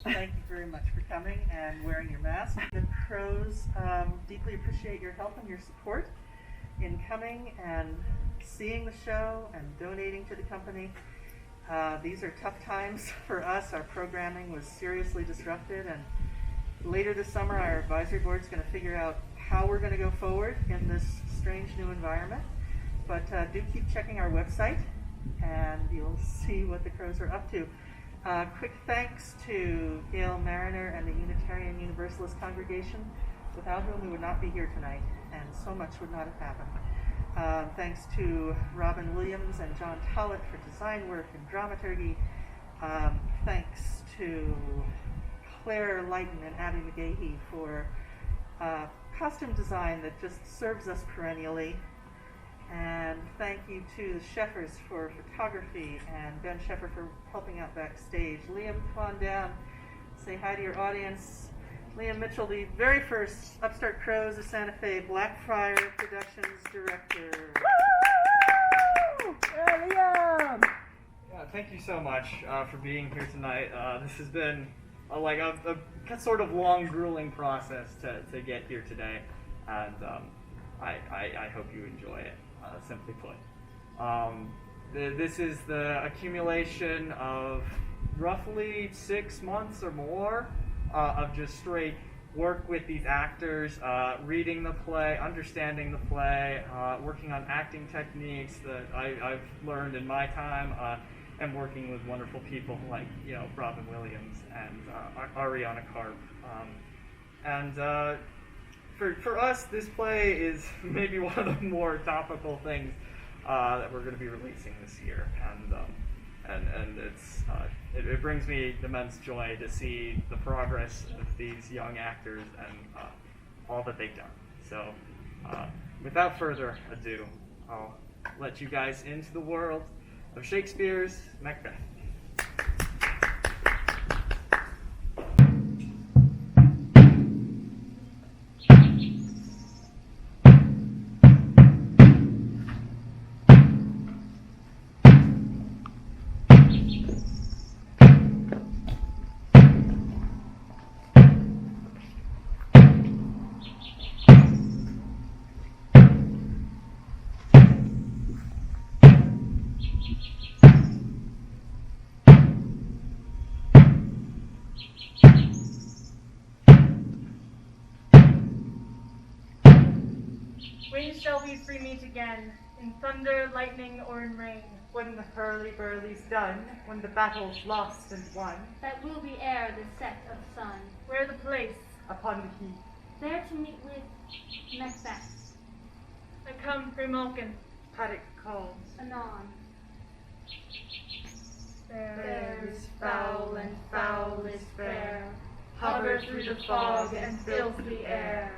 Thank you very much for coming and wearing your mask. The Crows deeply appreciate your help and your support in coming and seeing the show and donating to the company. These are tough times for us. Our programming was seriously disrupted, and later this summer our advisory board is going to figure out how we're going to go forward in this strange new environment. But do keep checking our website and you'll see what the Crows are up to. Quick thanks to Gail Mariner and the Unitarian Universalist congregation, without whom we would not be here tonight, and so much would not have happened. Thanks to Robin Williams and John Tollett for design work and dramaturgy. Thanks to Claire Lighton and Abby McGahey for costume design that just serves us perennially. And thank you to the Sheffers for photography and Ben Sheffer for helping out backstage. Liam, come on down. Say hi to your audience. Liam Mitchell, the very first Upstart Crows of Santa Fe Blackfriar Productions director. Woo! Yeah, Liam! Yeah, thank you so much for being here tonight. This has been a sort of long, grueling process to get here today, and I hope you enjoy it. Simply put, this is the accumulation of roughly 6 months or more of just straight work with these actors, reading the play, understanding the play, working on acting techniques that I've learned in my time, and working with wonderful people like Robin Williams and Ariana Karp. For us, this play is maybe one of the more topical things that we're going to be releasing this year, and it brings me immense joy to see the progress of these young actors and all that they've done. So, without further ado, I'll let you guys into the world of Shakespeare's Macbeth. When shall we three meet again, in thunder, lightning, or in rain? When the hurly-burly's done, when the battle's lost and won, that will be ere the set of sun. Where the place? upon the heath, There to meet with Macbeth. I come, Grimalkin. paddock calls. Anon. Fair is foul and foul is fair. hover through the fog and fills the air.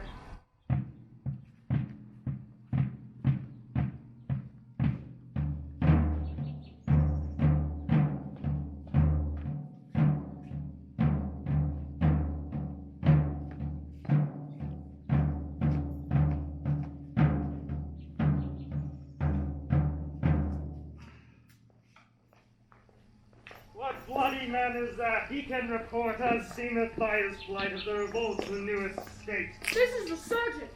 What bloody man is that? He can report, as seemeth by his flight, of the revolts in the newest state. This is the sergeant,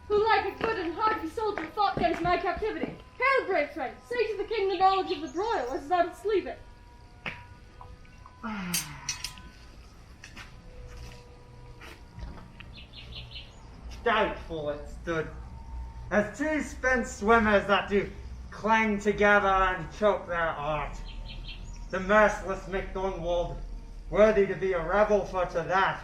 who like a good and hearty soldier fought against my captivity. Hail, brave friend, say to the king the knowledge of the broil, as thou didst leave it. Doubtful it stood, as two spent swimmers that do clang together and choke their art. The merciless Macdonald, worthy to be a revel for to that.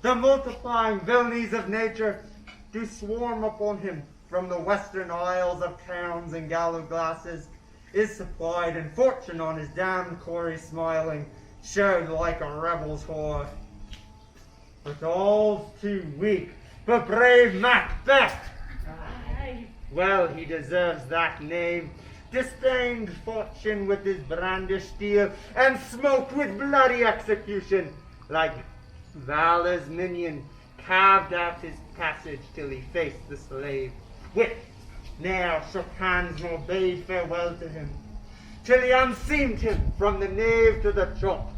The multiplying villainies of nature do swarm upon him from the western isles of towns and gallow glasses, is supplied, and fortune on his damned quarry smiling, showed like a rebel's whore. But all's too weak for brave Macbeth. Well, he deserves that name. Disdained fortune with his brandished steel, and smoked with bloody execution, like Valor's minion, carved out his passage till he faced the slave, which ne'er shook hands nor bade farewell to him, till he unseamed him from the nave to the chop,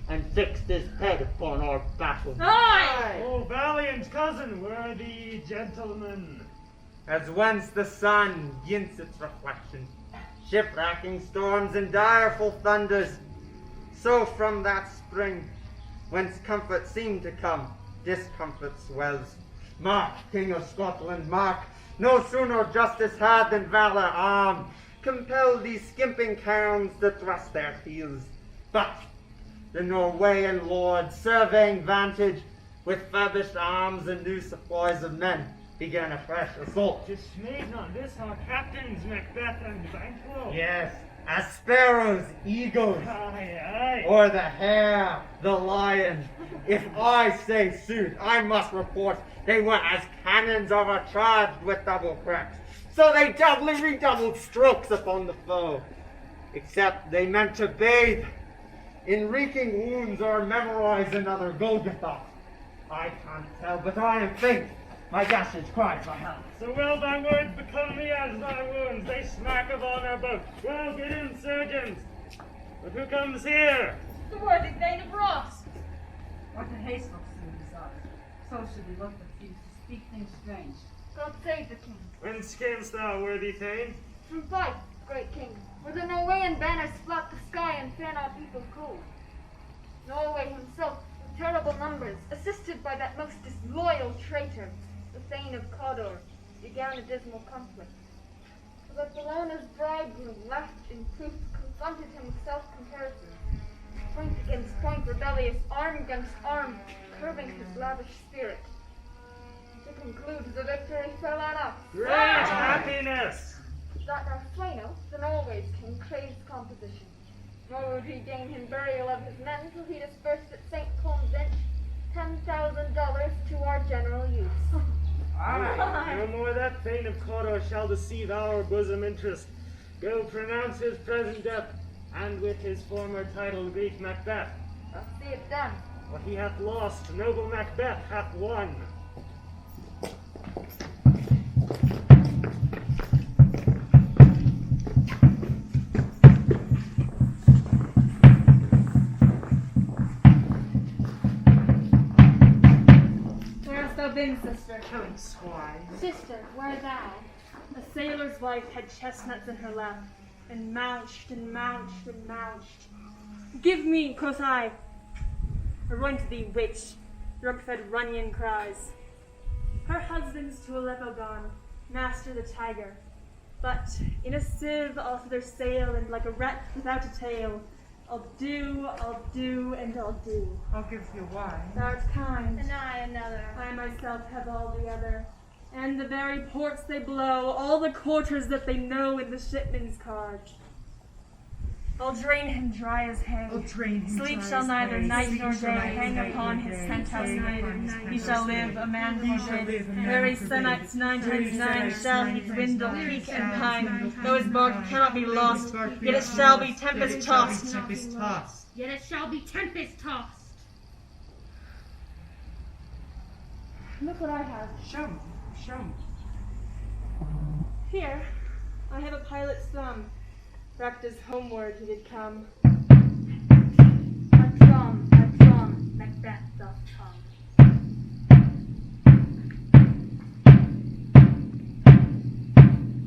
and fixed his head upon our battle. Aye! Oh, valiant cousin, worthy gentlemen. As whence the sun gints its reflection, shipwracking storms and direful thunders, so from that spring, whence comfort seemed to come, discomfort swells. Mark, King of Scotland, mark, no sooner justice had than valor armed, compelled these skimping crowns to thrust their heels. But the Norwegian lord, surveying vantage, with furbished arms and new supplies of men, began a fresh assault. Dismayed not this our captains, Macbeth and Banquo. Yes, as sparrows, eagles, Aye, aye. or the hare, the lion. If I say sooth, I must report they were as cannons overcharged with double cracks. So they doubly redoubled strokes upon the foe. Except they meant to bathe in reeking wounds or memorize another Golgotha. I can't tell, but I am faint. My gashes cry for help. So well thy words become me as thy wounds. They smack of honor both. Well, good insurgents. But who comes here? The worthy Thane of Ross. What did haste look soon desire? So should we look that seems to speak things strange. God save the king. Whence camest thou, worthy Thane? From Fife, great king, where the Norwegian banners flout the sky and fan our people cold. Norway himself, with terrible numbers, assisted by that most disloyal traitor, the Thane of Cawdor, began a dismal conflict. So that Bellona's bridegroom, left in proof, confronted him with self-comparison. Point against point, rebellious, arm against arm, curbing his lavish spirit. To conclude, the victory fell on us. Great happiness! That our Flano, the Norway's king, craves composition. Nor would we gain him burial of his men till he dispersed at St. Colm's Inch $10,000 to our general use. No more that Thane of Cawdor shall deceive our bosom interest. Go pronounce his present death, and with his former title greet Macbeth. I'll see it done. What he hath lost, noble Macbeth hath won. Where hast thou been, sister? Killing squire. Sister, where thou? A sailor's wife had chestnuts in her lap, and mounched and mounched and mounched. Give me, quoth I. Run to thee, witch, drug-fed Runyon cries. Her husband's to Aleppo gone, master the tiger. But in a sieve all to their sail, and like a rat without a tail, I'll do, and I'll do. I'll give you wine. Thou'rt kind. And I another. I myself have all the other. And the very ports they blow, all the quarters that they know in the shipman's carge. I'll drain him dry as hay. Sleep shall neither night nor day hang upon his penthouse night. He shall live a man for good. Very Senites 9 times 9 shall he dwindle, peak and pine. Though his bark cannot be lost, yet it shall be tempest tossed. Yet it shall be tempest tossed. Look what I have. Show me. Show me. Here, I have a pilot's thumb. Wrapped as homeward he did come. A drum, Macbeth doth come.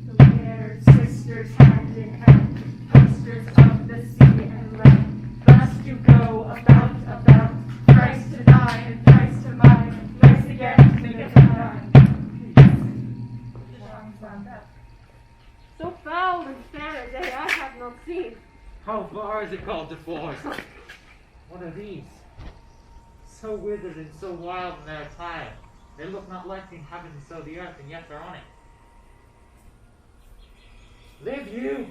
The weird sisters hand in hand, posters of the sea and land. Thus you go about, thrice to die and thrice to mine, thrice again to make a time. So foul and fair a day I have not seen. How far is it called to force? What are these? So withered and so wild in their attire. They look not like the inhabitants of the earth, and yet they're on it. Live you?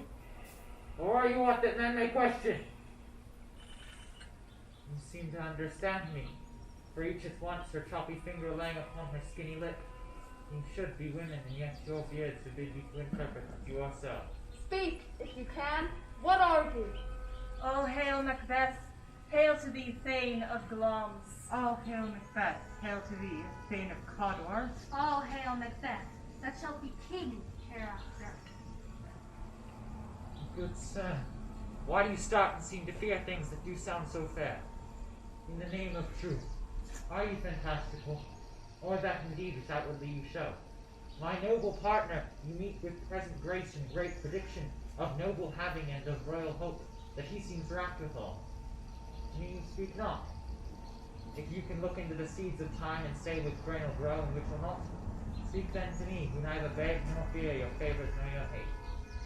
Or are you what that men may question? You seem to understand me, for each at once her choppy finger laying upon her skinny lip. You should be women, and yet your beards forbid you to interpret that you are so. Speak, if you can. What are you? All hail Macbeth, hail to thee, Thane of Glamis. All hail Macbeth. Hail to thee, Thane of Cawdor. All hail Macbeth, that shalt be king hereafter. Good sir, why do you start and seem to fear things that do sound so fair? in the name of truth. Are you fantastical? Or that indeed which outwardly you show? My noble partner, you meet with present grace and great prediction of noble having and of royal hope, that he seems rapt withal. To me you speak not. If you can look into the seeds of time and say which grain will grow and which will not, speak then to me, who neither beg nor fear your favours nor your hate.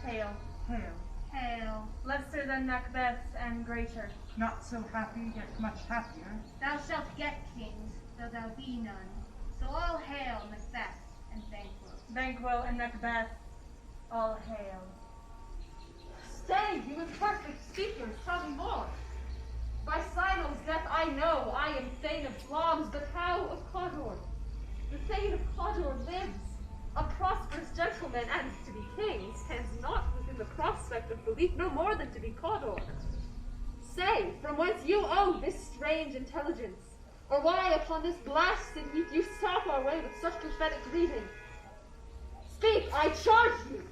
Hail. Hail. Hail. Lesser than Macbeth and greater. Not so happy, yet much happier. Thou shalt get kings, though thou be none. So all hail Macbeth and Banquo. Banquo and Macbeth, all hail. Stay, you imperfect speakers, tell me more. By Sinel's death I know I am Thane of Floms, but how of Cawdor? The Thane of Cawdor lives, a prosperous gentleman, and to be king stands not within the prospect of belief no more than to be Cawdor. Say, from whence you owe this strange intelligence, or why upon this blasted heath you stop our way with such prophetic greeting? Speak, I charge you!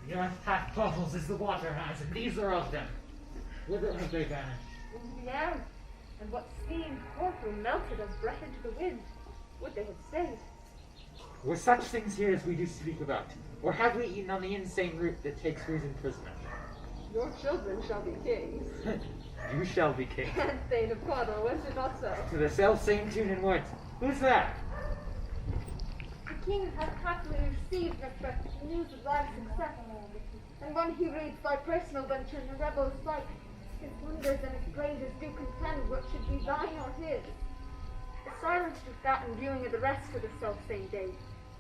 The earth hath bubbles as the water has, and these are of them. Whither have they vanished? Into the air, and what seemed portal melted as breath into the wind. Would they had stayed? Were such things here as we do speak about, or have we eaten on the insane root that takes reason prisoner? Your children shall be kings. You shall be king. And Thane of Cawdor, was it not so? To the self-same tune and words. Who's that? The king hath happily received Macbeth news of thy success, and when he reads thy personal venture in the rebel's flight, his wonders and his praises do contend what should be thine or his. Silenced with that and viewing of the rest of the self-same day,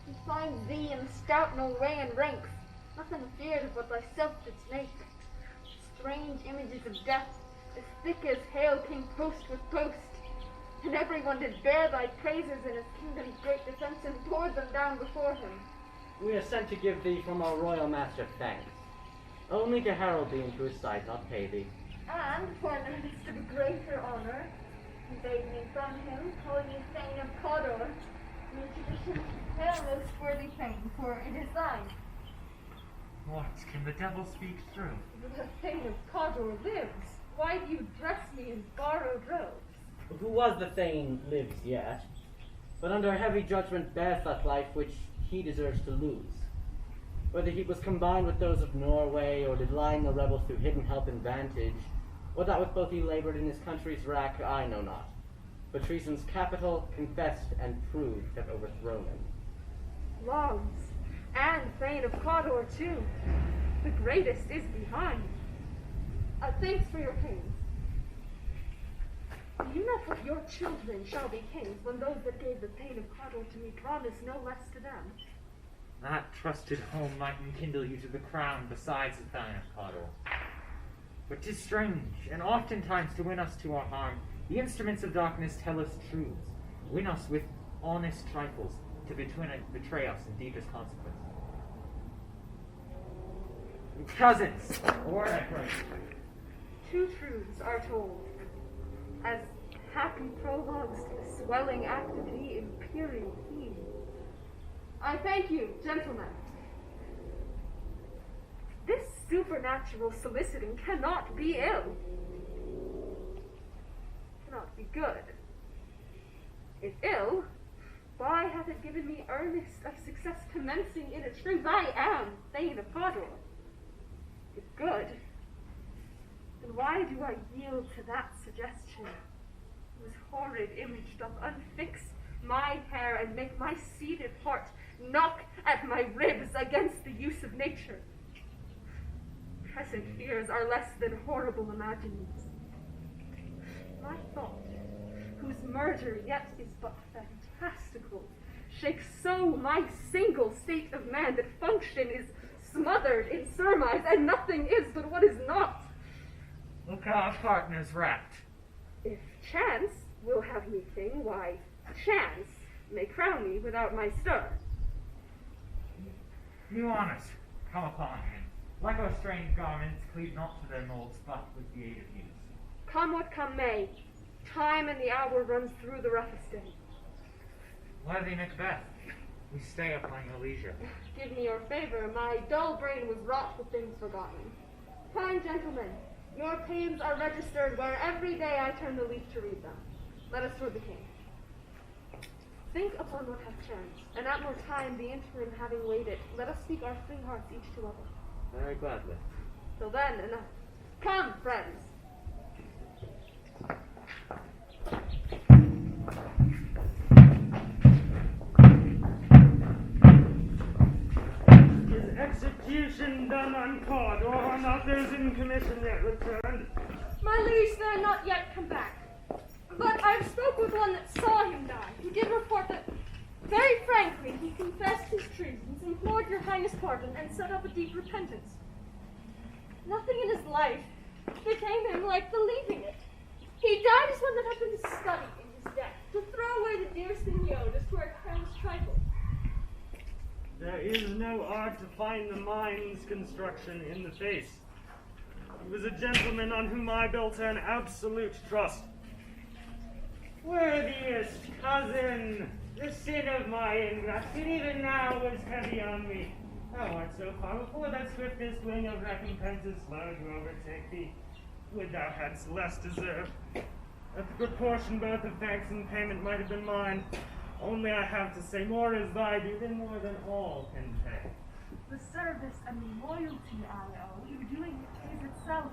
he finds thee in the stout Norwegian ranks, nothing afeard of what thyself didst make. Strange images of death, as thick as hail came post with post, and everyone did bear thy praises in his kingdom's great defence and poured them down before him. We are sent to give thee from our royal master thanks, only to herald thee into his sight, not pay thee. And for an earnest of greater honour, he bade me from him call you Thane of Cawdor, your tradition, hail most worthy Thane, for it is thine. What can the devil speak through? The Thane of Cawdor lives. Why do you dress me in borrowed robes? Who was the Thane lives yet, but under heavy judgment bears that life which he deserves to lose. Whether he was combined with those of Norway, or did line the rebels through hidden help and vantage, or that with both he laboured in his country's wrack, I know not. But treason's capital, confessed and proved, have overthrown him. Logs, and Thane of Cawdor too. The greatest is behind. Thanks for your pains. Do you know what your children shall be kings, when those that gave the Thane of Cawdor to me promised no less to them? That trusted home might enkindle you to the crown besides the Thane of Cawdor. But 'tis strange, and oftentimes to win us to our harm, the instruments of darkness tell us truths, win us with honest trifles, to betray us in deepest consequence. Cousins, a word I pray. Two truths are told, as happy prologues to the swelling activity imperial theme. I thank you, gentlemen. This supernatural soliciting cannot be ill. Cannot be good. If ill, why hath it given me earnest of success commencing in its truth? I am Thane of Cawdor. If good, then why do I yield to that suggestion, whose horrid image doth unfix my hair and make my seated heart knock at my ribs against the use of nature? Present fears are less than horrible imaginings. My thought, whose murder yet is but fantastical, shakes so my single state of man that function is smothered in surmise, and nothing is but what is not. Look how our partner's wrapped. If chance will have me king, why, chance may crown me without my stir. Be honest, come upon him. Like our strange garments, cleave not to their molds, but with the aid of use. Come what come may, time and the hour runs through the roughest day. Worthy Macbeth, we stay upon your leisure. Give me your favor, my dull brain was wrought with things forgotten. Kind gentlemen, Your pains are registered where every day I turn the leaf to read them. Let us toward the king. Think upon what hath chanced, and at more time, the interim having weighed it, let us speak our free hearts each to other. Very gladly. Till then, enough. Come, friends. Is execution done on cod, or are not those in commission yet returned? My liege, they're not yet come back. But I've spoke with one that saw him die, who did report that, very frankly, he confessed his treasons, implored your highness pardon, and set up a deep repentance. Nothing in his life became him like believing it. He died as one that had been studying in his death, to throw away the dearest thing he owed as to a careless trifle. There is no art to find the mind's construction in the face. He was a gentleman on whom I built an absolute trust. Worthiest cousin, the sin of my ingratitude even now was heavy on me. Thou art so far before that swiftest wing of recompense is slow to overtake thee. Would thou hadst less deserved. That the proportion both of thanks and payment might have been mine. Only I have to say more is thy due than more than all can pay. The service and the loyalty I owe you doing it is itself.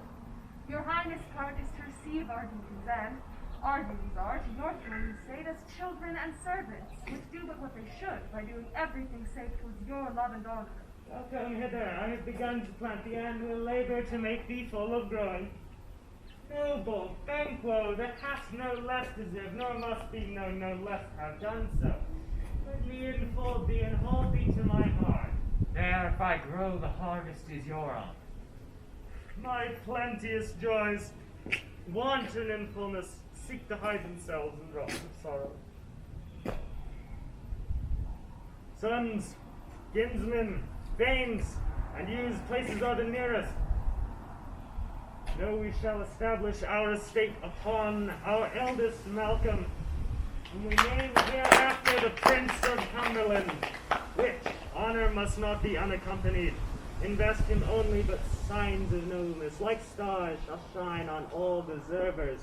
Your highness part is to receive our duties, and our duties are, to your throne estate, as children and servants, which do but what they should by doing everything safe towards your love and honor. Thou come hither, I have begun to plant thee, and will labor to make thee full of growing. Noble Banquo, that hast no less deserved, nor must be known no less have done so. Let me enfold thee and hold thee to my heart. There, if I grow, the harvest is your own. My plenteous joys, wanton in fullness, seek to hide themselves in drops of sorrow. Sons, kinsmen, thanes, and yous, places are the nearest. Know we shall establish our estate upon our eldest Malcolm, whom we name hereafter the Prince of Cumberland, which honor must not be unaccompanied. Invest him only, but signs of nobleness, like stars, shall shine on all deservers.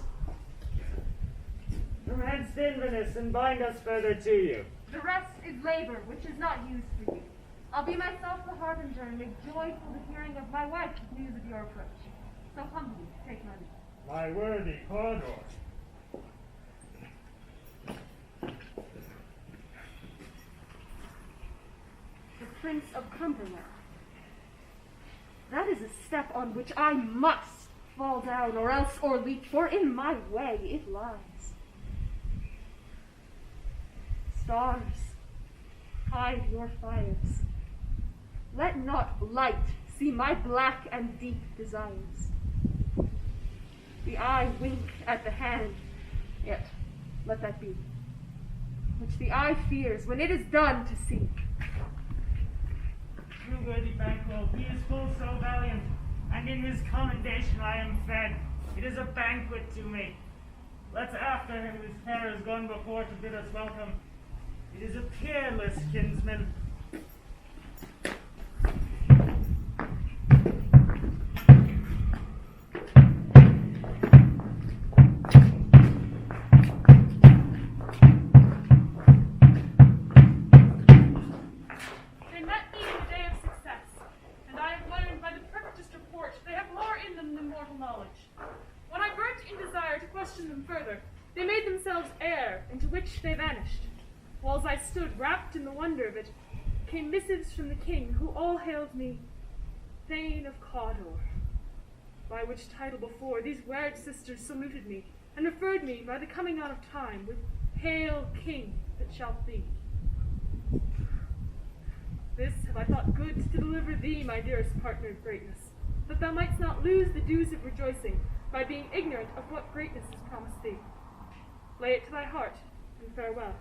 From hence to Inverness, and bind us further to you. The rest is labor, which is not used for you. I'll be myself the harbinger, and make joyful the hearing of my wife with news of your approach. So humbly take my leave. My worthy Cawdor. The Prince of Cumberland. That is a step on which I must fall down, or else o'erleap, for in my way it lies. Stars, hide your fires. Let not light see my black and deep desires. The eye wink at the hand, yet let that be, which the eye fears when it is done to see. True worthy Banquo, he is full so valiant, and in his commendation I am fed. It is a banquet to me. Let's after him whose fair is gone before to bid us welcome. It is a peerless kinsman. They made themselves air, into which they vanished. Whiles I stood wrapped in the wonder of it, came missives from the king, who all hailed me Thane of Cawdor, by which title before these weird sisters saluted me, and referred me by the coming on of time with Hail King that shalt be. This have I thought good to deliver thee, my dearest partner of greatness, that thou mightst not lose the dues of rejoicing by being ignorant of what greatness is promised thee. Lay it to thy heart, and farewell.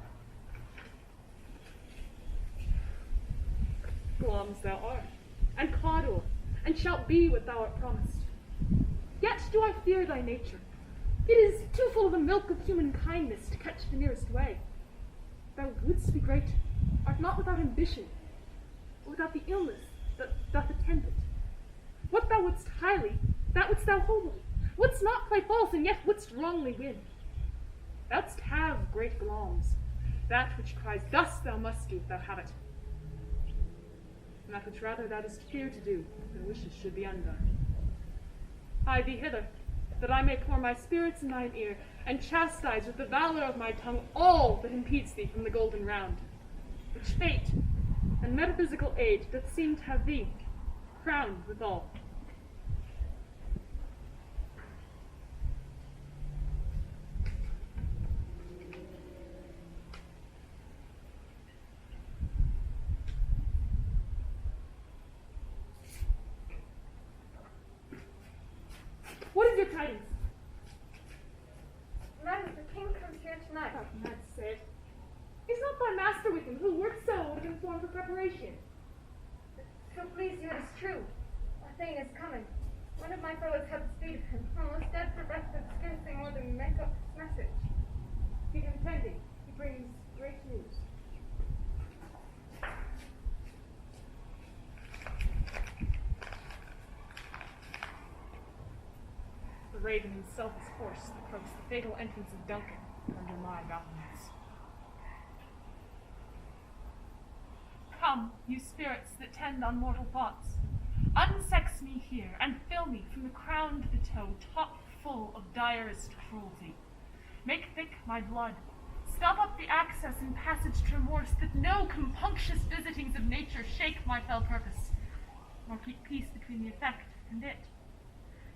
Glum as thou art, and Cawdor, and shalt be what thou art promised. Yet do I fear thy nature. It is too full of the milk of human kindness to catch the nearest way. Thou wouldst be great, art not without ambition, or without the illness that doth attend it. What thou wouldst highly, that wouldst thou wholly, wouldst not play false, and yet wouldst wrongly win. Thou'dst have great gloms, that which cries, thus thou must do if thou have it, and that which rather thou dost fear to do than wishes should be undone. Hie thee hither, that I may pour my spirits in thine ear, and chastise with the valor of my tongue all that impedes thee from the golden round, which fate and metaphysical aid doth seem to have thee crowned withal. What is your tidings? Madam, the king comes here tonight. Oh, for God's sake. Is not thy master with him, who worked so would have informed for preparation? So please you, it is true. A thane is coming. One of my fellows had speed of him, almost dead for breath, but scarcely more than make up his message. Keep him tending. He brings great news. The raven himself is hoarse that croaks the fatal entrance of Duncan under my battlements. Come, you spirits that tend on mortal thoughts, unsex me here, and fill me from the crown to the toe, top full of direst cruelty. Make thick my blood, stop up the access and passage to remorse, that no compunctious visitings of nature shake my fell purpose, nor keep peace between the effect and it.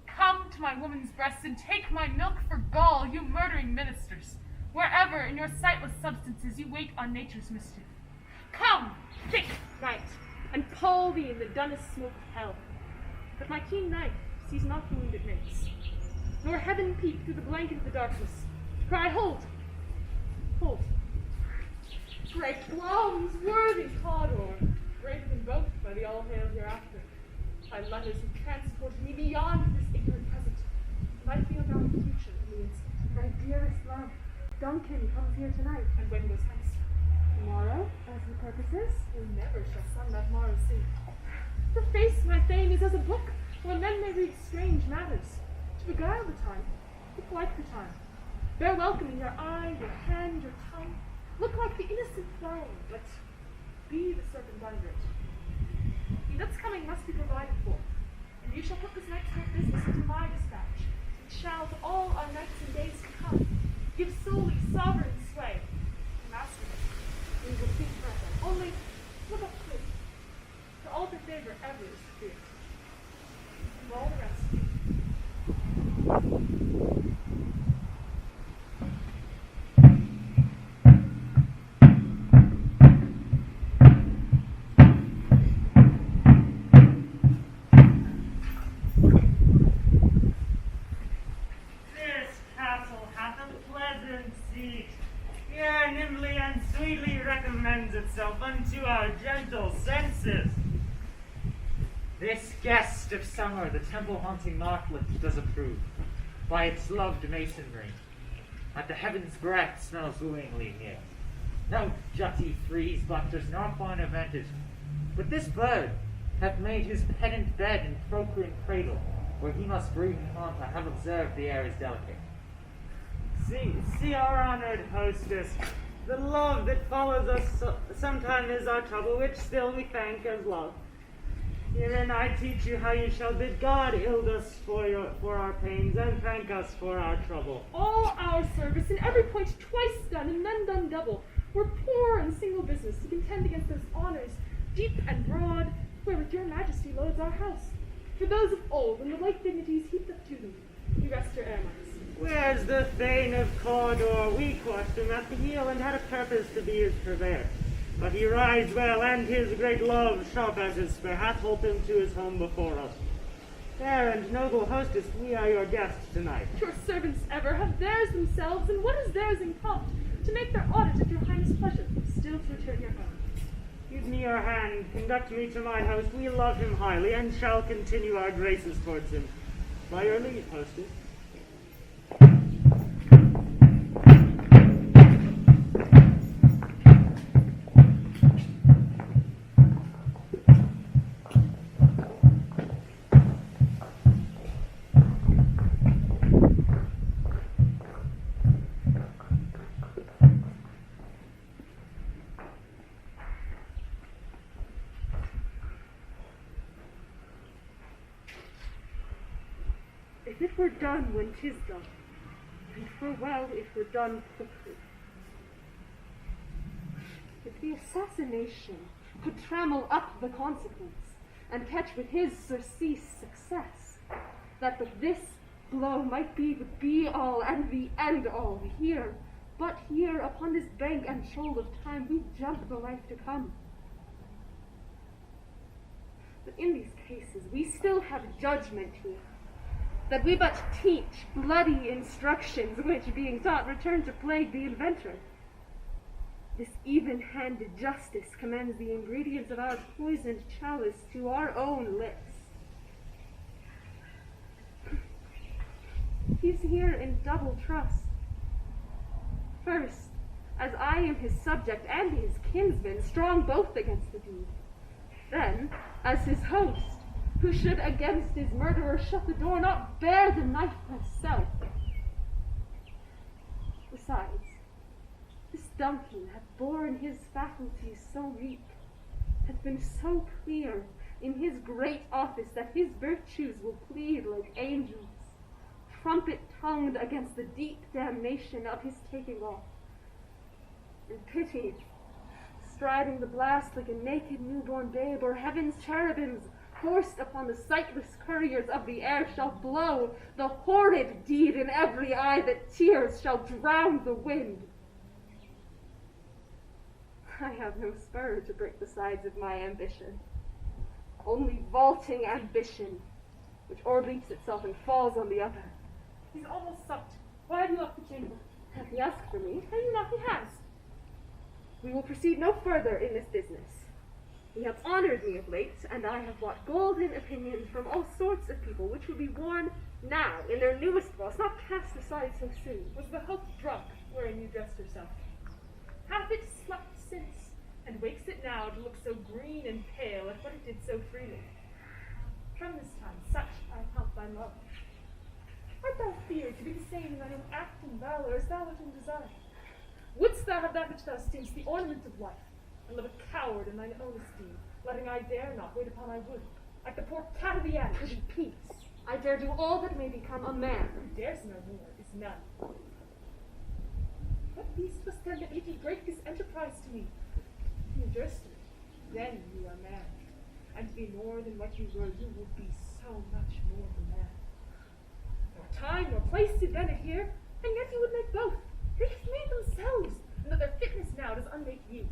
Come to my woman's breast and take my milk for gall, you murdering ministers, wherever in your sightless substances you wait on nature's mischief. Come, thick night, and pall thee in the dunnest smoke of hell. But my keen knife sees not the wound it makes, nor heaven peep through the blanket of the darkness, to cry, hold, hold. Great gloms, worthy Cawdor, greater than both by the all-hail hereafter. Thy letters have transported me beyond this ignorant present, and I feel now the future means my dearest love. Duncan comes here tonight, and when goes hence? Tomorrow, as the purpose is, we never shall sun that morrow see. To face my fame is as a book, where men may read strange matters, to beguile the time, look like the time. Bear welcome in your eye, your hand, your tongue. Look like the innocent flower, but be the serpent under it. He that's coming must be provided for, and you shall put this night's great business into my dispatch, which shall to all our nights and days to come give solely sovereign sway. Master, we will speak forever. Only look up quick. To alter favor ever is fear. And all the rest. This castle hath a pleasant seat. Here nimbly and sweetly recommends itself unto our gentle senses. This guest of summer the temple-haunting martlet does approve, by its loved masonry. At the heaven's breath smells wooingly here. No jutty frieze butters nor fine advantage, but this bird hath made his pedant bed and procreant cradle, where he must breathe and haunt. I have observed the air is delicate. See our honored hostess. The love that follows us sometime is our trouble, which still we thank as love. Herein I teach you how you shall bid God ild us for our pains, and thank us for our trouble. All our service in every point twice done, and then done double. We're poor and single business to contend against those honors, deep and broad, wherewith your majesty loads our house. For those of old, when the like dignities heaped up to them, you rest your airlines. Where's the Thane of Cawdor? We quashed him at the heel, and had a purpose to be his purveyor. But he rides well, and his great love, sharp as his spear, hath holpen him to his home before us. Fair and noble hostess, we are your guests tonight. Your servants ever have theirs themselves, and what is theirs in compt, to make their audit of your highness' pleasure, still to return your own. Give me your hand, conduct me to my host. We love him highly, and shall continue our graces towards him. By your leave, hostess. it were done when 'tis done, and 'twere well if were done quickly. If the assassination could trammel up the consequence, and catch with his surcease success, that but this blow might be the be-all and the end-all here, but here upon this bank and shoal of time we jump the life to come. But in these cases we still have judgment here, that we but teach bloody instructions, which, being taught, return to plague the inventor. This even-handed justice commends the ingredients of our poisoned chalice to our own lips. He's here in double trust. First, as I am his subject and his kinsman, strong both against the deed. Then, as his host, who should against his murderer shut the door, not bear the knife myself. Besides, this Duncan hath borne his faculties so meek, hath been so clear in his great office, that his virtues will plead like angels, trumpet-tongued against the deep damnation of his taking off. And pity, striding the blast like a naked newborn babe, or heaven's cherubims, forced upon the sightless couriers of the air, shall blow the horrid deed in every eye, that tears shall drown the wind. I have no spur to break the sides of my ambition, only vaulting ambition, which o'erleaps itself and falls on the other. He's almost supped. Why have you left the chamber? Hath he asked for me? Have you not? He has. We will proceed no further in this business. He hath honored me of late, and I have bought golden opinions from all sorts of people, which will be worn now in their newest vaults, not cast aside so soon. Was the hope drunk wherein you dressed yourself? Hath it slept since, and wakes it now to look so green and pale at what it did so freely? From this time, such I count thy love. Art thou feared to be the same in thine own act and valor as thou art in desire? Wouldst thou have that which thou esteem'st the ornament of life, and live a coward in thine own esteem, letting I dare not wait upon I would, like the poor cat of the adage? Peace. I dare do all that may become a man. Who dares no more is none. What beast was then that made you break this enterprise to me? You durst it, then you are man, and to be more than what you were, you will be so much more than man. Nor time nor place did then adhere, and yet you would make both. They have made themselves, and that their fitness now does unmake you.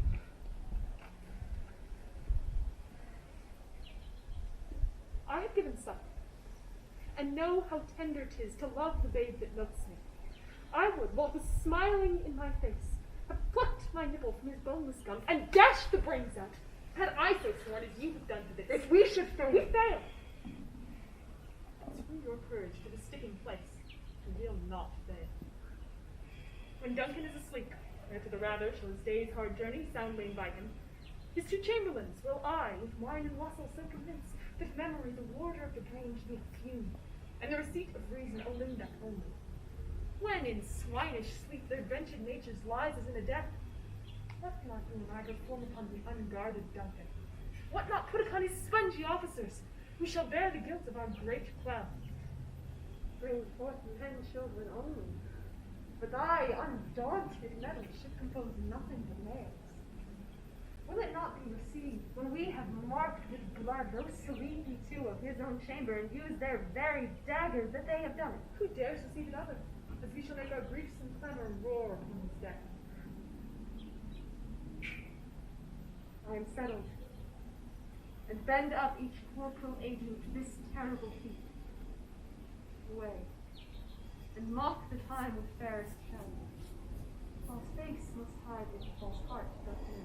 I have given supper, and know how tender 'tis to love the babe that milks me. I would, while it was smiling in my face, have plucked my nipple from his boneless gums and dashed the brains out, had I so sworn as you have done to this. If we should fail, we fail. Screw your courage to the sticking place, and we'll not fail. When Duncan is asleep, whereto the rather shall his day's hard journey soundly invite him, his two chamberlains will I, with wine and wassail, so convince that memory, the warder of the brain, should be a fume, and the receipt of reason a lindup only. When in swinish sleep their wretched natures lies as in a death, what not matter form upon the unguarded Duncan? What not put upon his spongy officers, who shall bear the guilt of our great cloud? Bring forth men children only, but thy undaunted metal should compose nothing but males. Will it not be received when we have marked with blood those Seleni too of his own chamber, and used their very daggers that they have done it? Who dares receive another, as we shall make our griefs and clamor roar upon his death? I am settled, and bend up each corporal agent to this terrible feat. Away, and mock the time with fairest shadow. False face must hide what false heart doth do.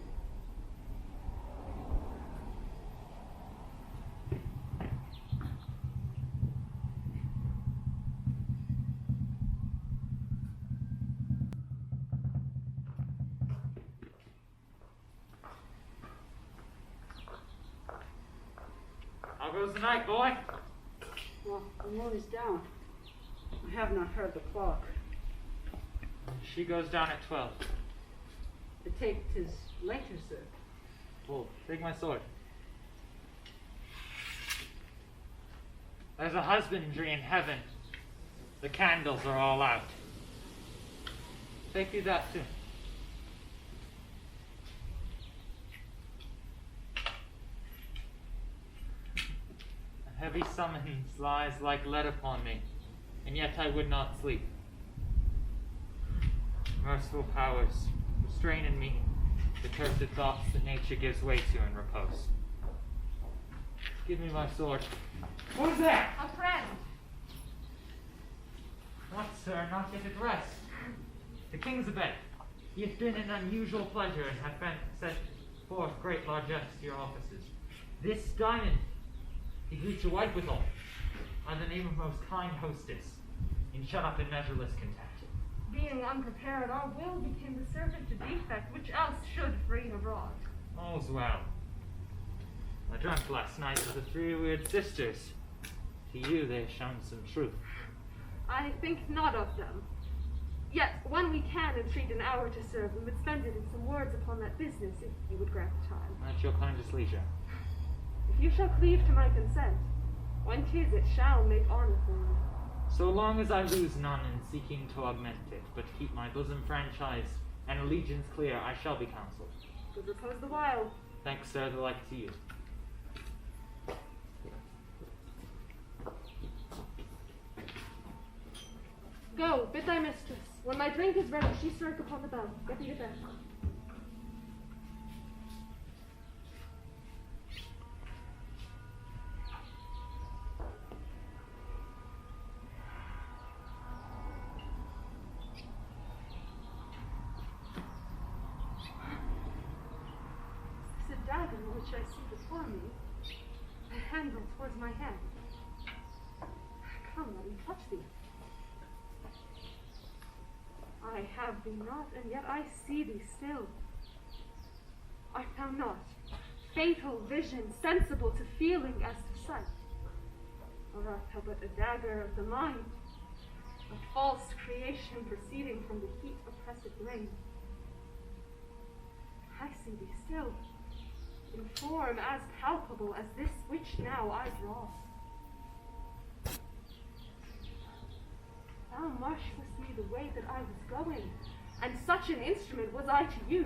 How goes the night, boy? Well, the moon is down. I have not heard the clock. She goes down at 12. The take 'tis later, sir. Oh, take my sword. There's a husbandry in heaven, The candles are all out. Take you that too. A heavy summons lies like lead upon me, and yet I would not sleep. Merciful powers, restrain in me the cursed thoughts that nature gives way to in repose. Give me my sword. Who's there? A friend. What, sir, not yet at rest? The king's abed. He hath been an unusual pleasure, and hath sent forth great largesse to your offices. This diamond he greets your wife withal, by the name of most kind hostess, and shut up in measureless contempt. Being unprepared, our will became the servant to defect, which else should free abroad. All's well. I dreamt last night of the three weird sisters. To you they have shown some truth. I think not of them. Yet, when we can entreat an hour to serve, we would spend it in some words upon that business, if you would grant the time. At your kindest leisure. If you shall cleave to my consent, when 'tis it shall make honor for you. So long as I lose none in seeking to augment it, but keep my bosom franchise and allegiance clear, I shall be counseled. Good repose the while. Thanks, sir, the like to you. Go, bid thy mistress. When my drink is ready, she strike upon the bell. Get thee to bed. Is this a dagger which I see before me? A handle towards my hand. Come, let me touch thee. I have thee not, and yet I see thee still. Art thou not fatal vision, sensible to feeling as to sight? Or art thou but a dagger of the mind, a false creation proceeding from the heat oppressive brain? I see thee still, in form as palpable as this which now I draw. Thou marshallest me the way that I was going, and such an instrument was I to use.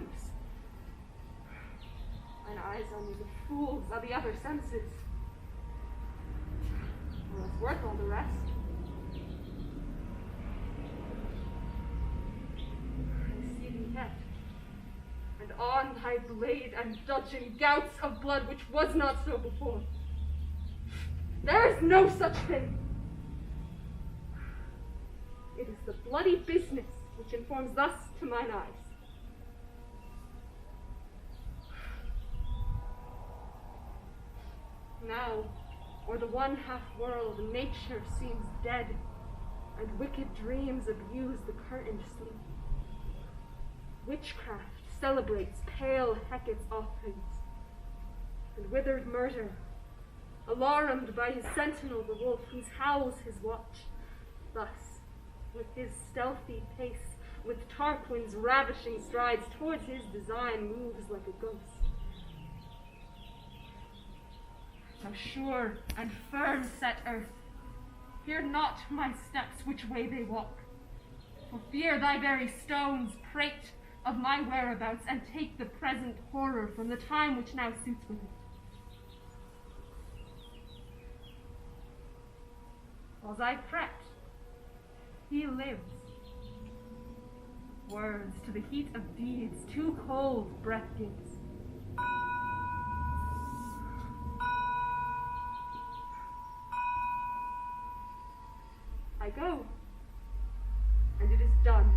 Mine eyes are me the fools of the other senses. Or else worth all the rest. I see thee yet, and on thy blade and dudgeon gouts of blood which was not so before. There is no such thing. It is the bloody business which informs thus to mine eyes. Now, o'er the one half-world, nature seems dead, and wicked dreams abuse the curtained sleep. Witchcraft celebrates pale Hecate's offerings, and withered murder, alarumed by his sentinel, the wolf, whose howls his watch, thus, with his stealthy pace, with Tarquin's ravishing strides, towards his design moves like a ghost. Thou sure and firm set earth, fear not my steps which way they walk, for fear thy very stones prate of my whereabouts, and take the present horror from the time which now suits with it. Whiles I fret, he lives. Words to the heat of deeds, too cold breath gives. I go, and it is done.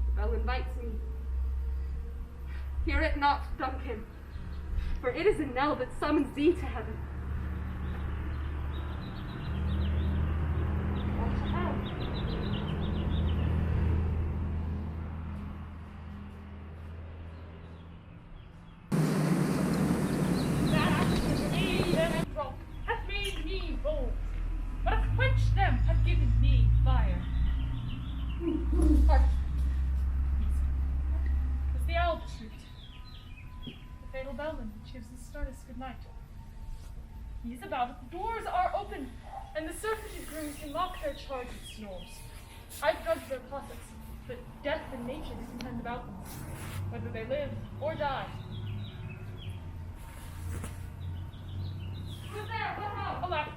The bell invites me. Hear it not, Duncan, for it is a knell that summons thee to heaven. What to have? Hath made me bold, but hath quenched them, hath given me fire. Hark! It's the owl that shrieked, the fatal bellman which gives the stardust good night. He is about it, the doors are open, and the surfeited grooms who mock their charge with snores. I've judged their possets, but death and nature contend about them, whether they live or die. Who's there? What now? Alack,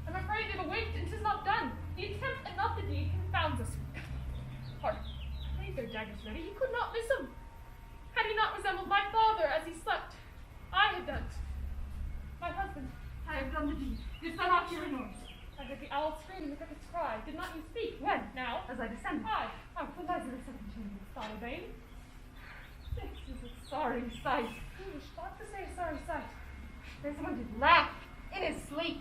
I'm afraid they've awaked, and 'tis not done. The attempt and not the deed confounds us. Hark, leave their daggers ready. He could not miss them. Had he not resembled my father as he slept, I had done it. My husband, I have done the deed. Didst thou not hear a noise? I heard the owl scream and the crickets cry. Did not you speak? When? Now? As I descended. Aye. How could I in the second chamber of thought obey? This is a sorry sight. Foolish thought to say a sorry sight. There's one did laugh in his sleep,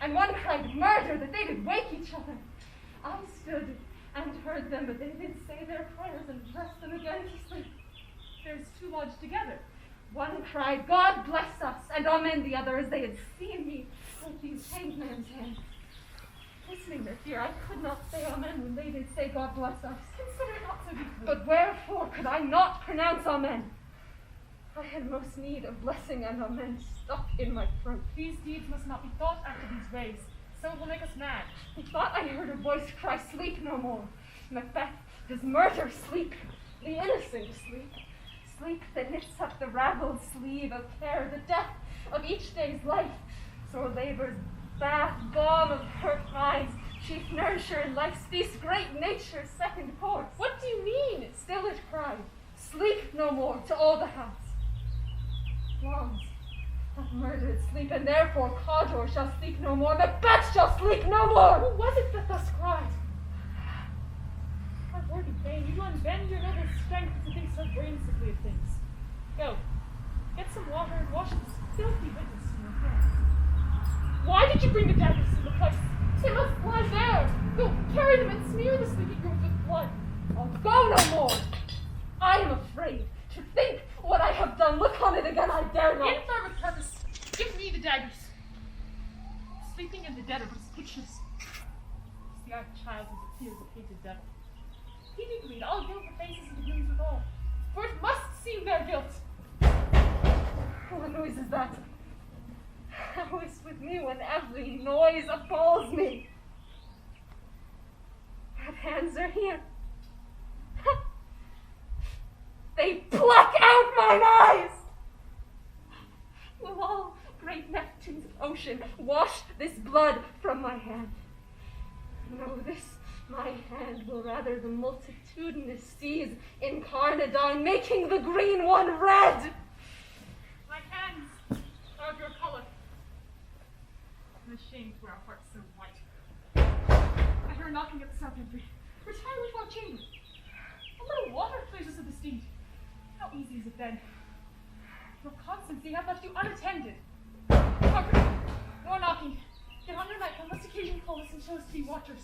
and one cried murder that they did wake each other. I stood and heard them, but they did say their prayers and dress them again to sleep. There's two lodged together. One cried, God bless us, and amen the other, as they had seen me with these hanged men's hands. Listening their fear, I could not say amen when they did say God bless us. Consider it not so deeply. But wherefore could I not pronounce amen? I had most need of blessing and amen stuck in my throat. These deeds must not be thought after these ways, so it will make us mad. I thought I heard a voice cry, sleep no more. Macbeth, does murder sleep? The innocent sleep? Sleep that knits up the raveled sleeve of care, the death of each day's life. Sore labor's bath, balm of hurt minds, chief nourisher in life's feast, great nature's second course. What do you mean? Still it cried, sleep no more to all the house. Lawns have murdered sleep, and therefore Cawdor shall sleep no more, Macbeth shall sleep no more! Who was it that thus cried? My word in vain, you unbend your noble strength to think so brain-sickly of things. Go, get some water and wash this filthy witness in your hands. Why did you bring the daggers to the place? They must lie there. Go, carry them and smear the sleepy grooms with blood. I'll go no more. I am afraid to think what I have done. Look on it again, I dare not. Infirm of purpose, give me the daggers. Sleeping and the dead are but as pictures. The eye of a child as it fears a painted devil. He do bleed, I'll gild the faces of the grooms withal, for it must seem their guilt. What noise is that? How is with me when every noise appalls me? What hands are here? They pluck out mine eyes! Will all great Neptune's ocean wash this blood from my hand? No, this my hand will rather the multitudinous seas incarnadine, making the green one red. My hands are of your color. I'm ashamed to wear a heart so white. I hear a knocking at the south entry. Retire into our chamber. A little water clears us of this deed. How easy is it then? Your constancy hath left you unattended. Hark! More knocking. Get on your nightgown, lest occasion call us and show us to be watchers.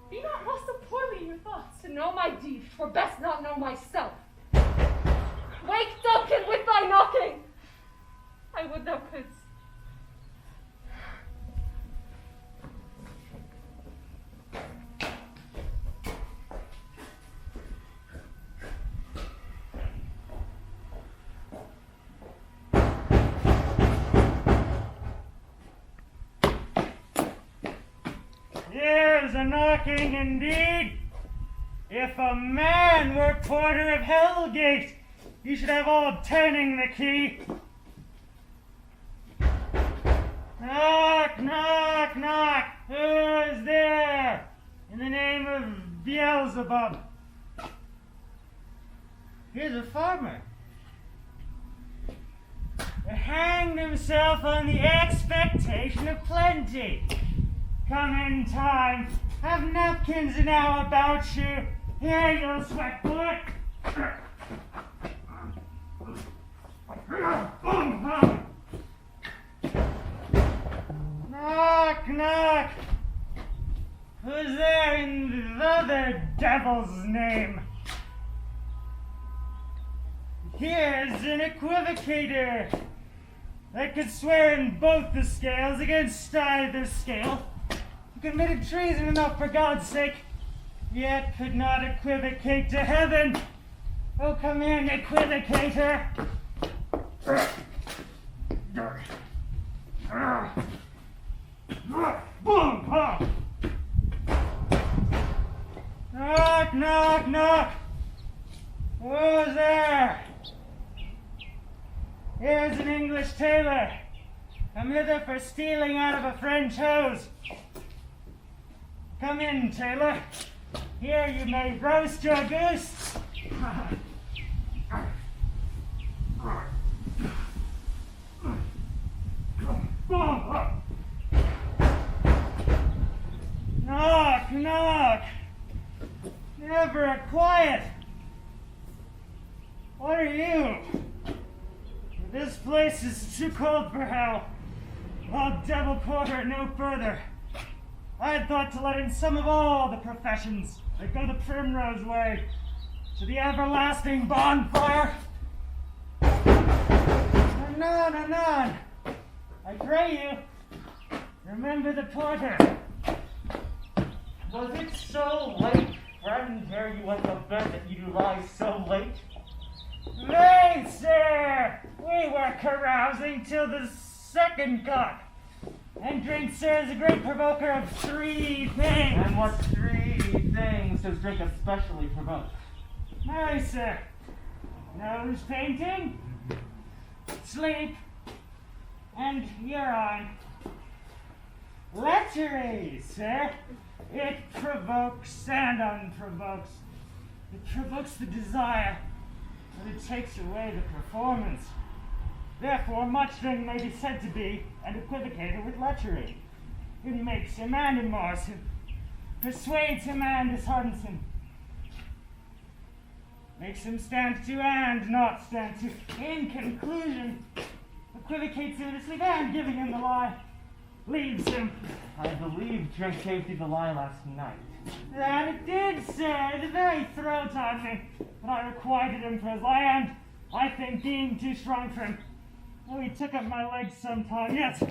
Be not lost so poorly in your thoughts. To know my deed, for best not know myself. Wake, Duncan, with thy knocking! I would thou couldst. Here's a knocking indeed. If a man were porter of Hellgate, he should have all turning the key. Knock, knock, knock. Who is there? In the name of Beelzebub. Here's a farmer. He hanged himself on the expectation of plenty. Come in time. Have napkins now about you. Here, you sweat boy. Knock, knock. Who's there in the other devil's name? Here's an equivocator that could swear in both the scales against either scale. He committed treason enough for God's sake, yet could not equivocate to heaven. Oh, come in, equivocator. Boom! Knock, knock, knock! Who's there? Here's an English tailor. I'm hither for stealing out of a French house. Come in, tailor. Here you may roast your goose. Knock, knock. Never quiet. What are you? This place is too cold for hell. I'll devil quarter it no further. I had thought to let in some of all the professions that go the primrose way to the everlasting bonfire. Anon, anon. I pray you, remember the porter. Was it so late, friend, ere you went to bed that you lie so late? Nay, sir, we were carousing till the second cock. And drink, sir, is a great provoker of 3 things. And what 3 things does drink especially provoke? Nay, sir, nose painting, sleep, and urine. Lechery, sir. It provokes and unprovokes. It provokes the desire, but it takes away the performance. Therefore, much thing may be said to be an equivocator with lechery. It makes him and immars him, persuades him and disheartens him, makes him stand to and not stand to. In conclusion, equivocates him to sleep and giving him the lie, leaves him. I believe drink gave thee the lie last night. That it did, sir, the very throat on me. But I requited him for his lie, and I think being too strong for him. Oh, he took up my legs sometime, yet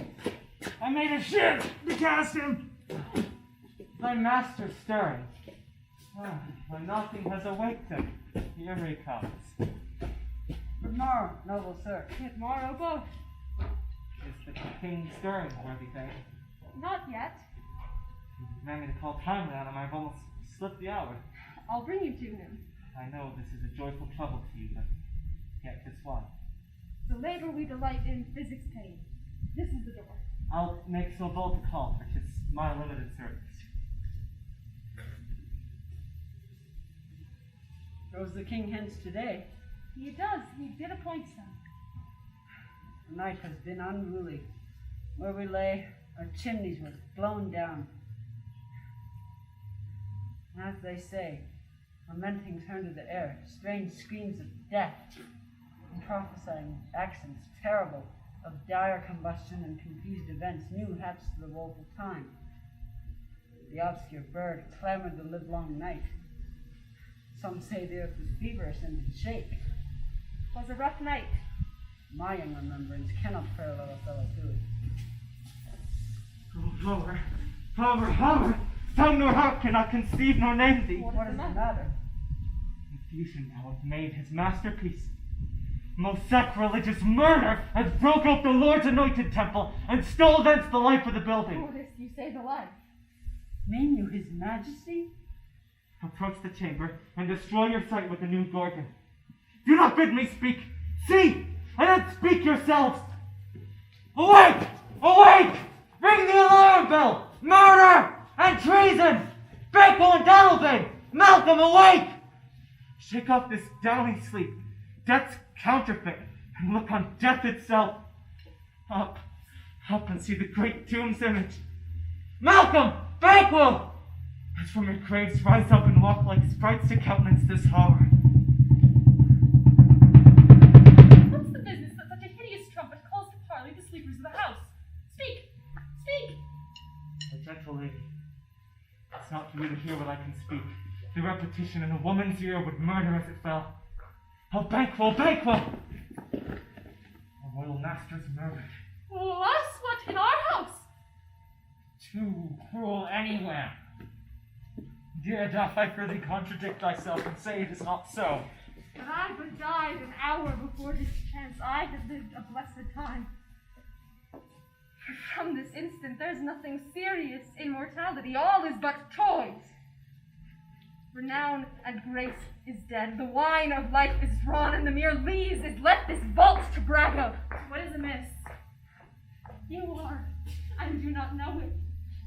I made a shift to cast him. Thy master stirring. Ah, when nothing has awaked him, here he comes. Good morrow, noble sir. Good morrow, both. Is the king stirring, worthy thing? Not yet. You rang me to call timely on him. I've almost slipped the hour. I'll bring you to him. I know this is a joyful trouble to you, but yet 'tis why. The labor we delight in, physics pain. This is the door. I'll make so bold to call, for 'tis my limited service. Goes the king hence today? He does. He did appoint some. The night has been unruly. Where we lay, our chimneys were blown down. As they say, lamenting turn to the air, strange screams of death, and prophesying accents terrible of dire combustion and confused events, new haps to the woeful time. The obscure bird clamored the livelong night. Some say the earth was feverish and did shake. 'Twas a rough night. My young remembrance cannot parallel a fellow to it. Hover, hover, hover! Tongue nor heart cannot conceive nor name thee. What is the matter? Confusion thou hast made his masterpiece. Most sacrilegious murder has broke up the Lord's anointed temple and stole thence the life of the building. Oh, this you say the life. Mean you his majesty? Approach the chamber and destroy your sight with a new Gorgon. Do not bid me speak. See, and then speak yourselves. Awake! Awake! Ring the alarm bell! Murder and treason! Bakewell and Daddlebane! Malcolm, awake! Shake off this downy sleep, death's counterfeit, and look on death itself. Up, up and see the great tomb's image. Malcolm! Bakewell! As from your graves rise up and walk like sprites to countenance this horror. What's the business that such a hideous trumpet calls to parley the sleepers of the house? Speak! Speak! My gentle lady, it's not for you to hear what I can speak. The repetition in a woman's ear would murder as it fell. Oh, Banquo, Banquo! Our royal master's murdered. Us? What, in our house? Too cruel anywhere. Dear, doth I further contradict thyself and say it is not so? But I but died an hour before this chance. I had lived a blessed time. From this instant, there's nothing serious in mortality. All is but toys. Renown and grace is dead. The wine of life is drawn, and the mere lees is left this vault to brag of. What is amiss? You are, and do not know it.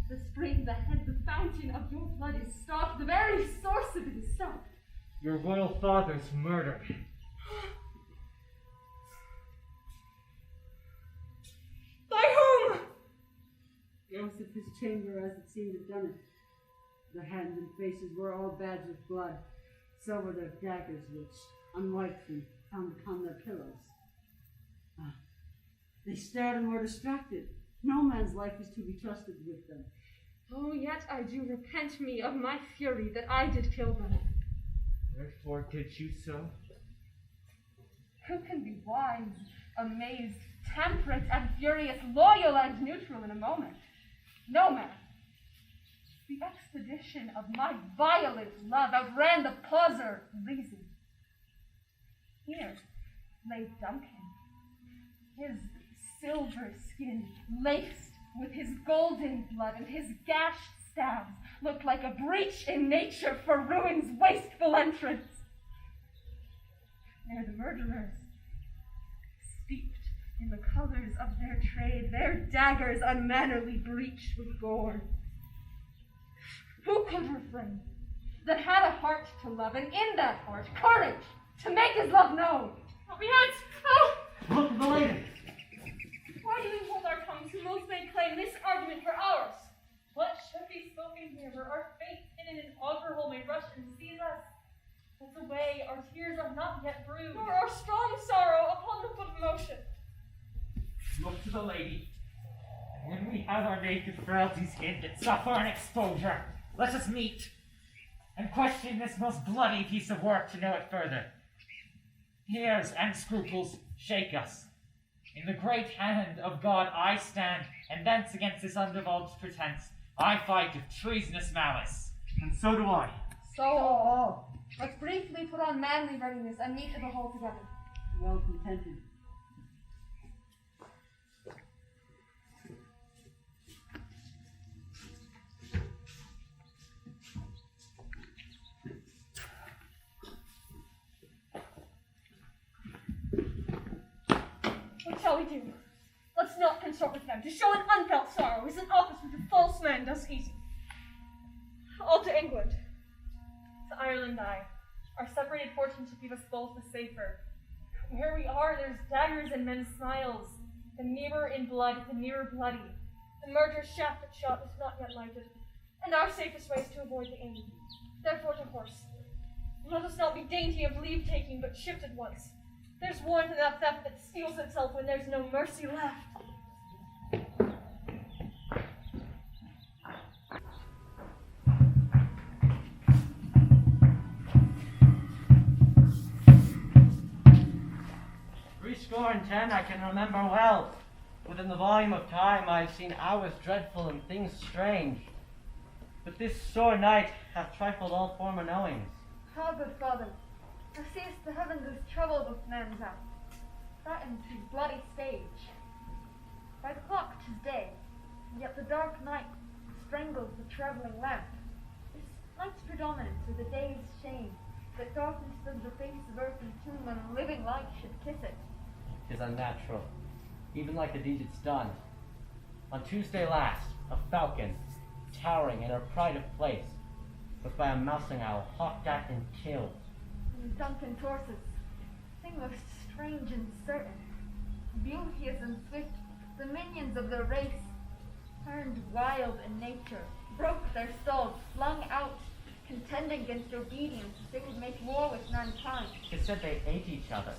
The spring, the head, the fountain of your blood is stopped. The very source of it is stopped. Your royal father's murdered. By whom? Joseph, his chamber as it seemed had done it. Their hands and faces were all badged with blood. So were their daggers, which, unlikely, found upon their pillows. They stared and were distracted. No man's life is to be trusted with them. Oh, yet I do repent me of my fury that I did kill them. Wherefore did you so? Who can be wise, amazed, temperate and furious, loyal and neutral in a moment? No man. The expedition of my violent love outran the pauser reason. Here lay Duncan, his silver skin laced with his golden blood, and his gashed stabs looked like a breach in nature for ruin's wasteful entrance. There the murderers, steeped in the colors of their trade, their daggers unmannerly breached with gore. Who could refrain, that had a heart to love, and in that heart courage to make his love known? Help me, hands! Oh! Look at the lady! Why do we hold our tongues who most may claim this argument for ours? What should be spoken here, where our fate hidden in auger hole may rush and seize us? That's a way our tears are not yet bruised. Nor our strong sorrow upon the foot of motion. Look to the lady. When we have our naked frailties hid that suffer an exposure, let us meet and question this most bloody piece of work to know it further. Fears and scruples shake us. In the great hand of God I stand, and thence against this undivulged pretense I fight with treasonous malice. And so do I. So all. Let's briefly put on manly readiness and meet in the hall together. Well contented. What shall we do? Let's not consort with them. To show an unfelt sorrow is an office which a false man does easy. All to England. To Ireland I. Our separated fortune should leave us both the safer. Where we are, there's daggers in men's smiles. The nearer in blood, the nearer bloody. The murder's shaft that shot is not yet lighted. And our safest way is to avoid the aim. Therefore to horse. Let us not be dainty of leave-taking, but shift at once. There's warrant in that theft that steals itself when there's no mercy left. Threescore and 10 I can remember well. Within the volume of time I have seen hours dreadful and things strange. But this sore night hath trifled all former knowings. Ah, good father, thou seest the heavens is troubled with men's act, threatened to bloody stage. By the clock 'tis day, and yet the dark night strangles the travelling lamp. This night's predominance or the day's shame, that darkness does the face of earth and tomb when living light should kiss it. 'Tis unnatural, even like the deed it's done. On Tuesday last, a falcon, towering in her pride of place, was by a mousing owl hawked at and killed. And Duncan Torsus, thing most strange and certain, beauteous and swift, the minions of their race, turned wild in nature, broke their stalls, flung out, contending against obedience, if they could make war with mankind. It said they ate each other.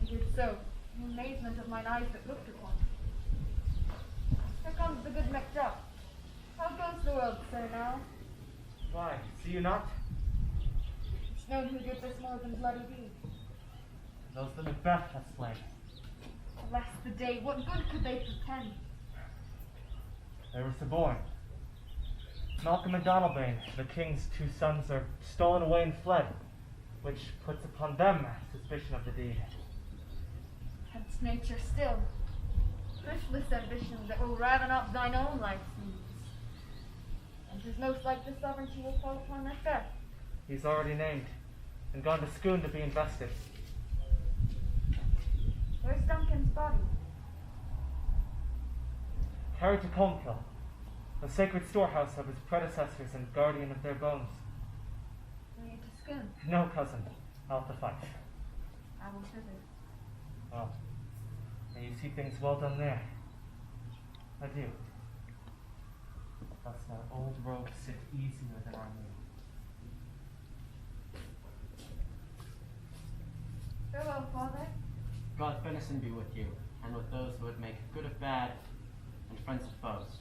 It did so, in amazement of mine eyes that looked upon. Here comes the good Macbeth. How goes the world, sir, now? Why, see you not? It's known who did this more than bloody deed. Those that Macbeth hath slain. Alas the day, what good could they pretend? They were suborned. Malcolm and Donalbain, the king's two sons, are stolen away and fled, which puts upon them suspicion of the deed. Hence nature still. Thriftless ambition that will raven up thine own life's needs. And 'tis most like the sovereignty will fall upon Macbeth. He's already named, and gone to Scone to be invested. Where's Duncan's body? Carried to Colmkill, the sacred storehouse of his predecessors and guardian of their bones. Will you to Scone? No, cousin. I'll to fight. I will visit. Well, may you see things well done there. Adieu. Thus our old rogue sit easier than our new. Farewell, Father. God's benison be with you, and with those who would make good of bad, and friends of foes.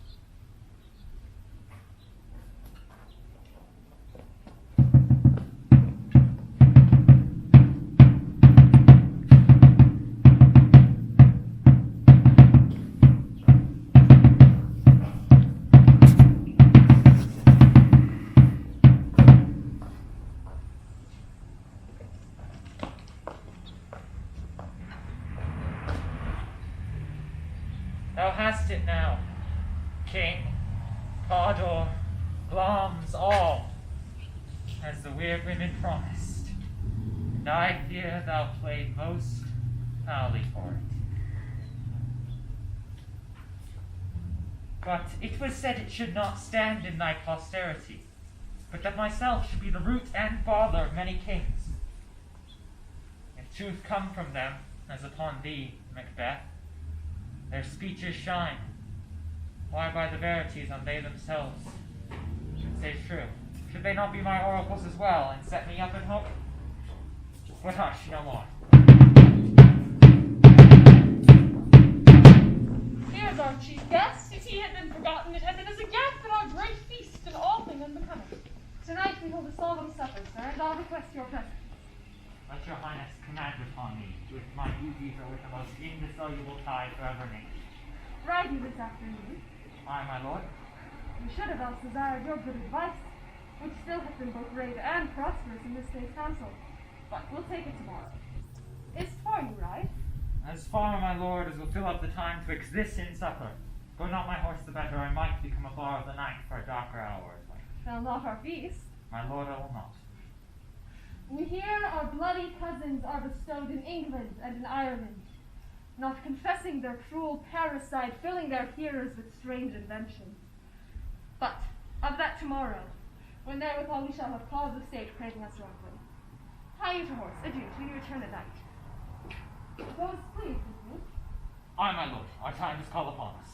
Thou hast it now, King, Cawdor, Glamis, all, as the weird women promised. And I fear thou played most foully for it. But it was said it should not stand in thy posterity, but that myself should be the root and father of many kings. If truth come from them, as upon thee, Macbeth, their speeches shine. Why, by the verities on they themselves should say true. Should they not be my oracles as well, and set me up in hope? But hush, no more. Here's our chief guest. If he had been forgotten, it had been as a guest at our great feast, and all thing unbecoming. Tonight we hold a solemn supper, sir, and I'll request your presence. Let your highness command upon me, with my duties are with the most indissoluble tie forever named. Ride you this afternoon. Aye, my lord. We should have else desired your good advice, which still hath been both grave and prosperous in this day's council. But we'll take it tomorrow. It's for you, right? As far, my lord, as will fill up the time twixt this and supper. Go not my horse the better, I might become a bar of the night for a darker hour. Shall not our feast. My lord, I will not. We hear our bloody cousins are bestowed in England and in Ireland, not confessing their cruel parasite, filling their hearers with strange inventions. But of that tomorrow, when therewithal we shall have cause of state craving us wrongly. Hie you to horse, adieu, till you return at night. Those please with me. Aye, my lord, our time is called upon us.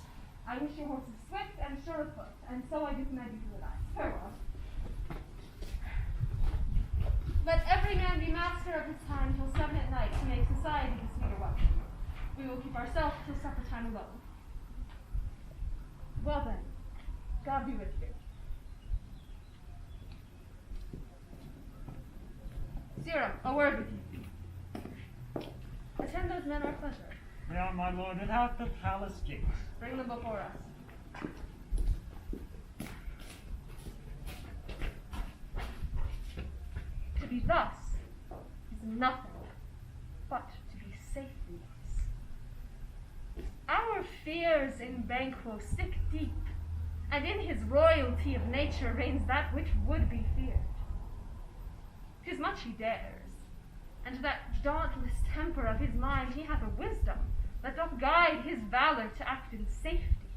I wish your horses swift and sure of foot, and so I do command you to relax. Farewell. Let every man be master of his time till 7 at night to make society the sweeter welcome. We will keep ourselves till supper time alone. Well then, God be with you. Zero, a word with you. Attend those men our pleasure. Beyond my lord, without the palace gates. Bring them before us. To be thus is nothing but to be safely thus. Our fears in Banquo stick deep, and in his royalty of nature reigns that which would be feared. 'Tis much he dares, and to that dauntless temper of his mind he hath a wisdom that doth guide his valor to act in safety.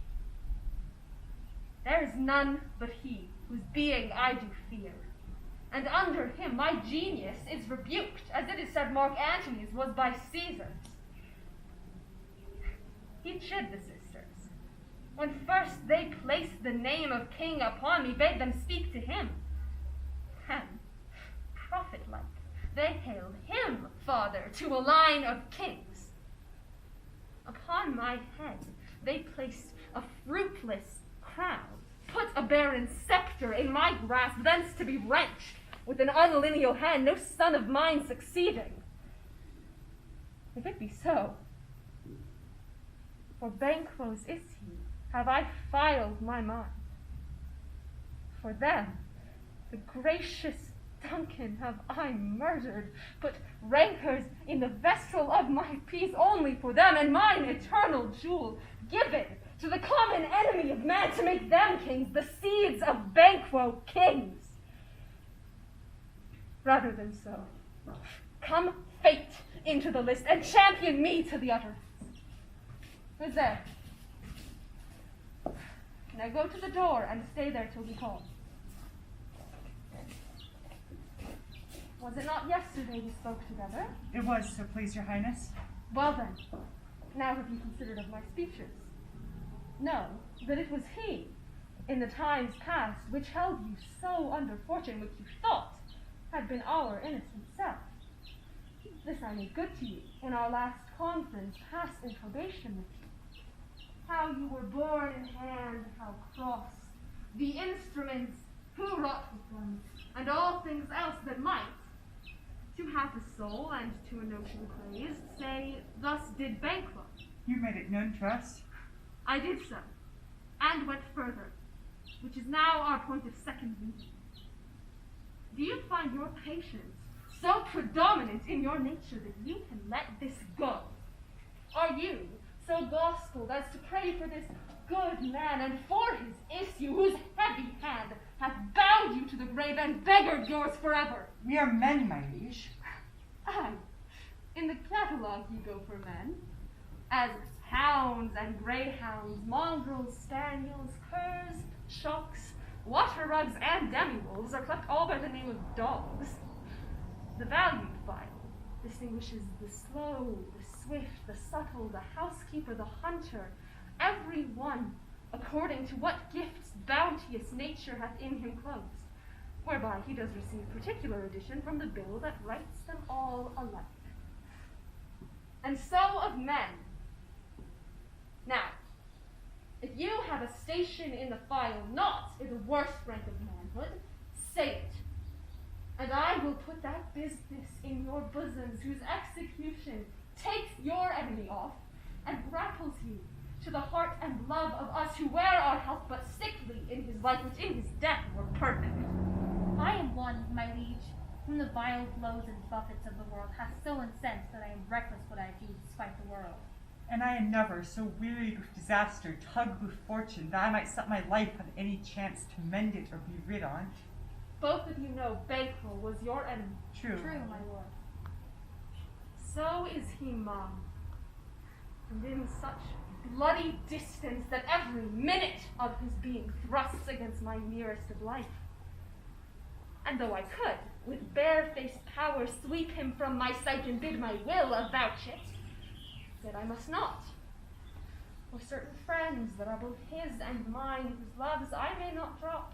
There is none but he whose being I do fear, and under him my genius is rebuked, as it is said Mark Antony's was by Caesar's. He chid the sisters, when first they placed the name of king upon me, bade them speak to him, and, prophet-like, they hailed him father to a line of kings. Upon my head they placed a fruitless crown, put a barren scepter in my grasp, thence to be wrenched with an unlineal hand, no son of mine succeeding. If it be so, for Banquo's is he, have I filed my mind. For them, the gracious Duncan have I murdered, put rancors in the vessel of my peace only for them, and mine eternal jewel given to the common enemy of man to make them kings, the seeds of Banquo kings. rather than so. Come fate into the list and champion me to the utterance. Who's there? Now go to the door and stay there till we call. Was it not yesterday we spoke together? It was, so please your highness. Well then, now have you considered of my speeches? Know that it was he, in the times past, which held you so under fortune which you thought had been our innocent self. This I made good to you in our last conference, passed in probation with you. How you were borne in hand, how cross, the instruments, who wrought with them, and all things else that might, to half a soul and to a notion praised, say, thus did Banquo. You made it known to us. I did so, and went further, which is now our point of second meeting. Do you find your patience so predominant in your nature that you can let this go? Are you so gospeled as to pray for this good man and for his issue, whose heavy hand hath bound you to the grave and beggared yours forever? We are men, my liege. Aye, in the catalogue you go for men, as hounds and greyhounds, mongrels, spaniels, curs, shocks, water rugs, and demi-wolves are kept all by the name of dogs. The valued file distinguishes the slow, the swift, the subtle, the housekeeper, the hunter, every one according to what gifts bounteous nature hath in him closed, whereby he does receive particular addition from the bill that writes them all alike. And so of men. Now, if you have a station in the file not in the worst rank of manhood, say it, and I will put that business in your bosoms whose execution takes your enemy off and grapples you to the heart and love of us who wear our health but sickly in his life, which in his death were perfect. I am one, my liege, whom the vile blows and buffets of the world hath so incensed that I am reckless what I do to spite the world. And I another, so wearied with disaster, tugged with fortune, that I might set my life on any chance to mend it or be rid on't. Both of you know Banquo was your enemy. True. True, my lord. So is he mine, and in such bloody distance that every minute of his being thrusts against my nearest of life. And though I could, with barefaced power, sweep him from my sight and bid my will avouch it, yet I must not. For certain friends that are both his and mine, whose loves I may not drop,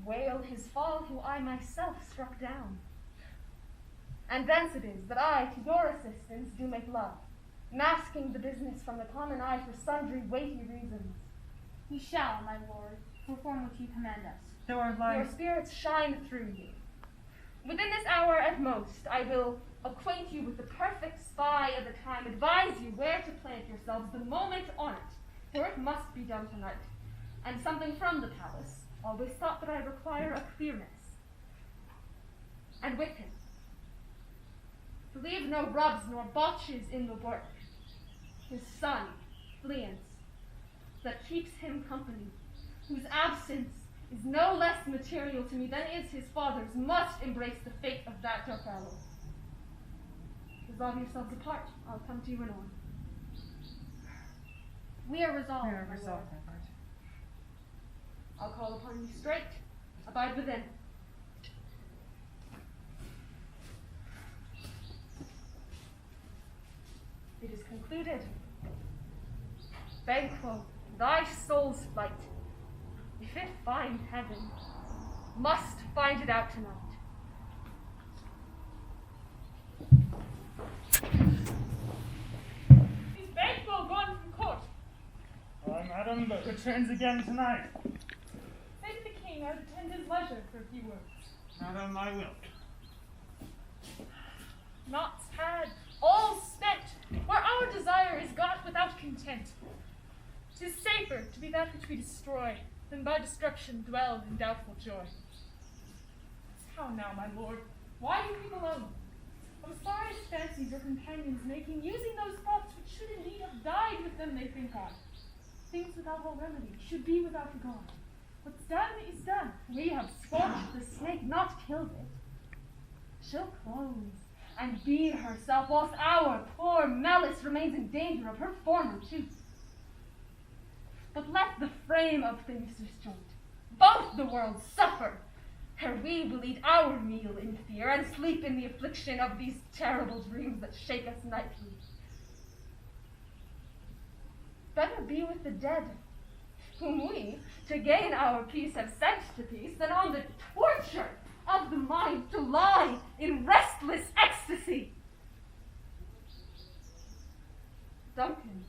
wail his fall who I myself struck down. And thence it is that I to your assistance do make love, masking the business from the common eye for sundry weighty reasons. He shall, my lord, perform what you command us. Though our Your lives spirits shine through you. Within this hour at most, I will acquaint you with the perfect spy of the time, advise you where to plant yourselves the moment on it, for it must be done tonight. And something from the palace, always thought that I require a clearness. And with him, to leave no rubs nor botches in the work, his son, Fleance, that keeps him company, whose absence is no less material to me than is his father's, must embrace the fate of that dark fellow. Resolve yourselves apart. I'll come to you anon. We are resolved. we are my resolved, lord. my lord. I'll call upon you straight. Abide within. It is concluded. Banquo, thy soul's flight, if it find heaven, must find it out tonight. Is Banquo gone from court? Madam, but returns again tonight. Say to the king I would attend his leisure for a few words. Madam, I will. Not had, all spent, where our desire is got without content. 'Tis safer to be that which we destroy, than by destruction dwell in doubtful joy. How now, my lord? Why do you keep alone? Of sorry fancies your companions making, using those thoughts which should indeed have died with them they think on. Things without all remedy should be without regard. What's done is done. We have scorched the snake, not killed it. she'll close and beat herself whilst our poor Melis remains in danger of her former tooth. But let the frame of things disjoint, both the worlds suffer, ere we will eat our meal in fear and sleep in the affliction of these terrible dreams that shake us nightly. Better be with the dead, whom we, to gain our peace, have sent to peace, than on the torture of the mind to lie in restless ecstasy. Duncan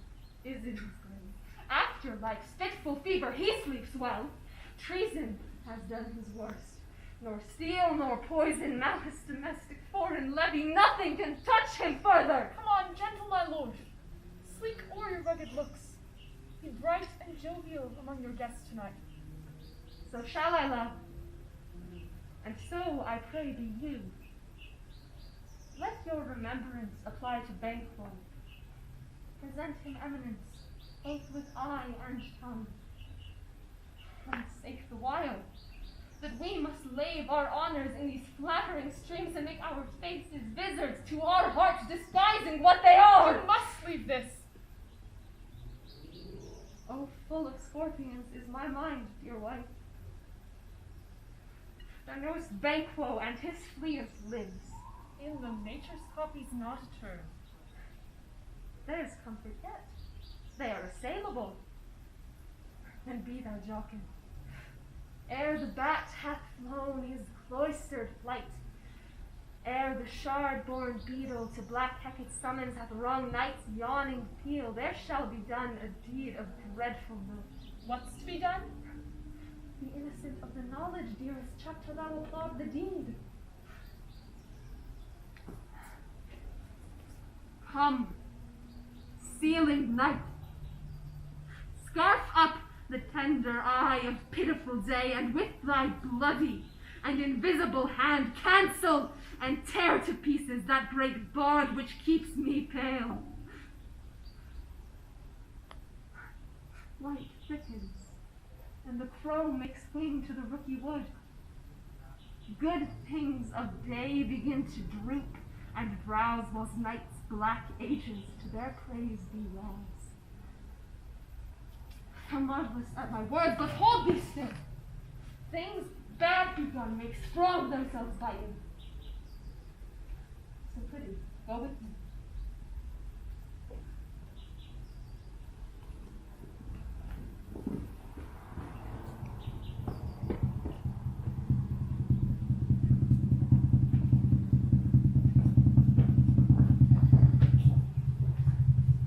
is in his grave. After life's fitful fever, he sleeps well. Treason has done his worst. Nor steel, nor poison, malice, domestic, foreign levy, nothing can touch him further. Come on, gentle my lord. Sleek o'er your rugged looks. Be bright and jovial among your guests tonight. So shall I, love, and so I pray be you. Let your remembrance apply to Banquo. Present him eminence, both with eye and tongue. Forsake the while, that we must lave our honors in these flattering streams and make our faces vizards to our hearts, despising what they are. You must leave this. Oh, full of scorpions is my mind, dear wife. Thou knowest Banquo and his fleest limbs. In them nature's copy's not a term. There's comfort yet. They are assailable. And be thou jocund. Ere the bat hath flown his cloistered flight, ere the shard-born beetle to black Hecate's summons hath rung night's yawning peal, there shall be done a deed of dreadful note. What's to be done? The innocent of the knowledge, dearest Chuck, till thou applaud the deed. Come, sealing night, scarf up the tender eye of pitiful day, and with thy bloody and invisible hand cancel and tear to pieces that great bond which keeps me pale. Light thickens, and the crow makes wing to the rooky wood. Good things of day begin to droop and browse, whilst night's black ages to their praise be rise. I'm marvelous at my words, but hold thee still. Things bad begun make strong themselves by you. So pretty, go with me.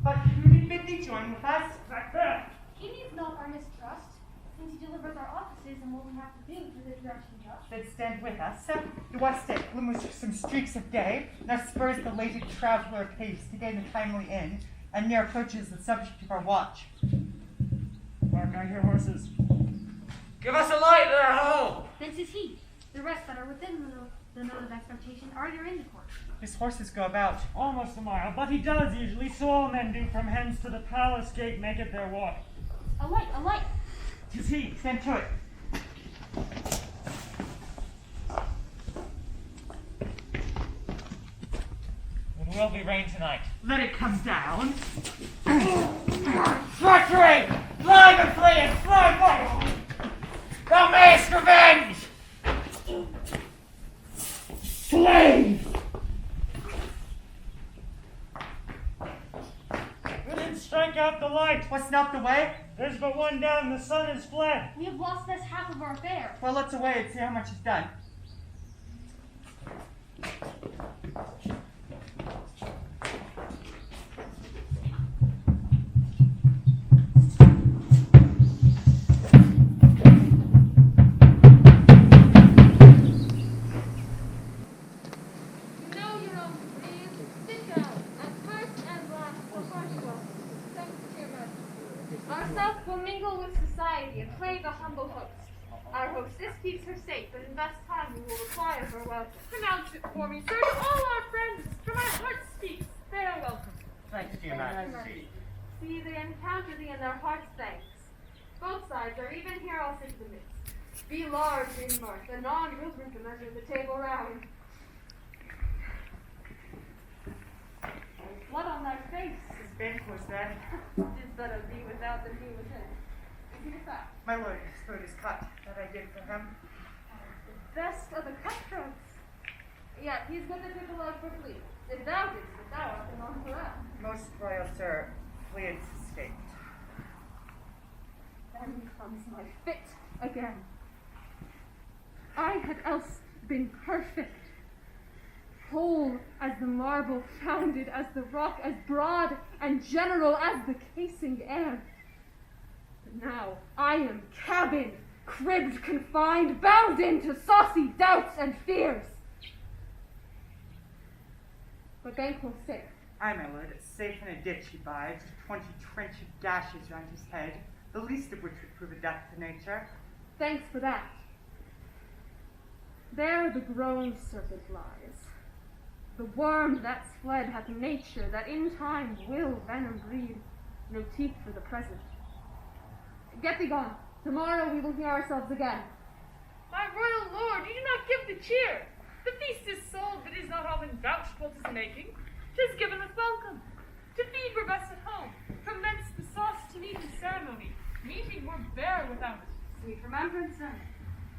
But who did bid thee join with us? Macbeth! He needs not our mistrust, since he delivers our offices and what we have to do for the direction just. Then stand with us. The west gate glimmers with some streaks of day, now spurs the lazy traveller apace to gain the timely inn, and near approaches the subject of our watch. Where can I hear horses? Give us a light there, ho! Thence is he. The rest that are within the note of expectation are here in the court. His horses go about. Almost a mile, but he does usually, so all men do from hence to the palace gate make it their walk. A light, a light. 'Tis he, stand to it. It will be rain tonight. Let it come down. Treachery! Fly and flee and fly! Thou mayest revenge! Slave! We didn't strike out the light. What's not the way? There's but one down, the sun is fled. We have lost this half of our fare. Well, let's away and see how much is done. Ourself will mingle with society and play the humble host. Our hostess keeps her safe, and in best time we will require her welcome. Pronounce it for me, sir, to all our friends, for my heart speaks. They are welcome. Thanks to your majesty. See, they encounter thee in their heart's thanks. Both sides are even here also to the midst. Be large in mirth, anon you'll drink a measure of the table round. Banquo's dead. Tis better be without than be within. Is he a fact? My lord, his throat is cut that I did for him. The best of the cutthroats. Yet he's good that people like for fleas. If thou didst, but thou art the non for that. Most royal sir, Fleance escaped. Then comes my fit again. I had else been perfect, whole as the marble, founded as the rock, as broad and general as the casing air. But now I am cabined, cribbed, confined, bound into saucy doubts and fears. But Banquo's safe. Aye, my lord, safe in a ditch he bides, 20 trenchant gashes round his head, the least of which would prove a death to nature. Thanks for that. There the grown serpent lies. The worm that's fled hath nature that in time will venom breed. No teeth for the present. Get thee gone. Tomorrow we will hear ourselves again. My royal lord, you do not give the cheer. The feast is sold, but is not often vouched for 'tis making. 'Tis given with welcome. To feed were best at home. From thence the sauce to meat and ceremony. Meeting were bare without it. Sweet remembrance then.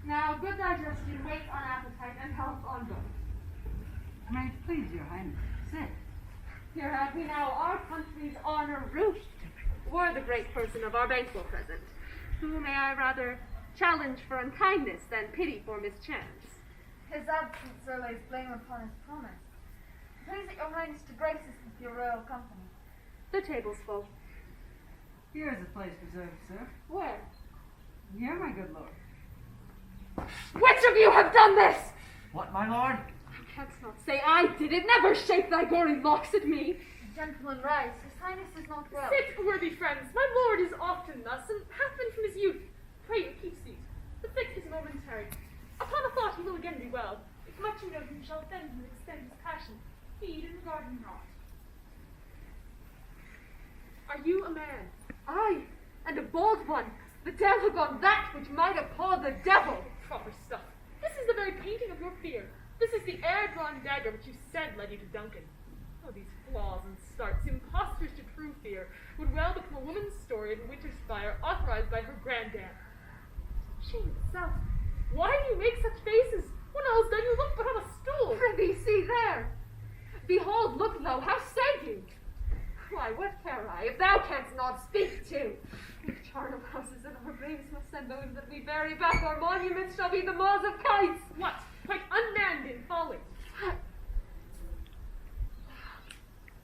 Now good digestion, weight on appetite, and health on both. May it please your highness, sit. Here have we now our country's honor root, or the great person of our Banquo present, who may I rather challenge for unkindness than pity for mischance. His absence, sir, lays blame upon his promise. Please it your highness to grace us with your royal company. The table's full. Here is a place reserved, sir. Where? Here, my good lord. Which of you have done this? What, my lord? Thou canst not say I did it. Never shake thy gory locks at me. Gentlemen, rise. His highness is not well. Sit, worthy friends. My lord is often thus, and hath been from his youth. Pray you, keep seat. The fit is momentary. Upon a thought he will again be well. If much you know him shall offend him and extend his passion. Heed and regard him not. Are you a man? Aye, and a bold one. The devil gone that which might appall the devil. Proper stuff. This is the very painting of your fear. This is the air-drawn dagger which you said led you to Duncan. Oh, these flaws and starts, impostors to true fear, would well become a woman's story of a winter's fire authorized by her granddam. Shame itself. Why do you make such faces? When all's done, you look but on a stool. Prithee, see there. Behold, look low, how say you? Why, what care I, if thou canst not speak to? If charnel houses and our graves must send those that we bury back, our monuments shall be the maws of kites. What? Quite unmanned in folly.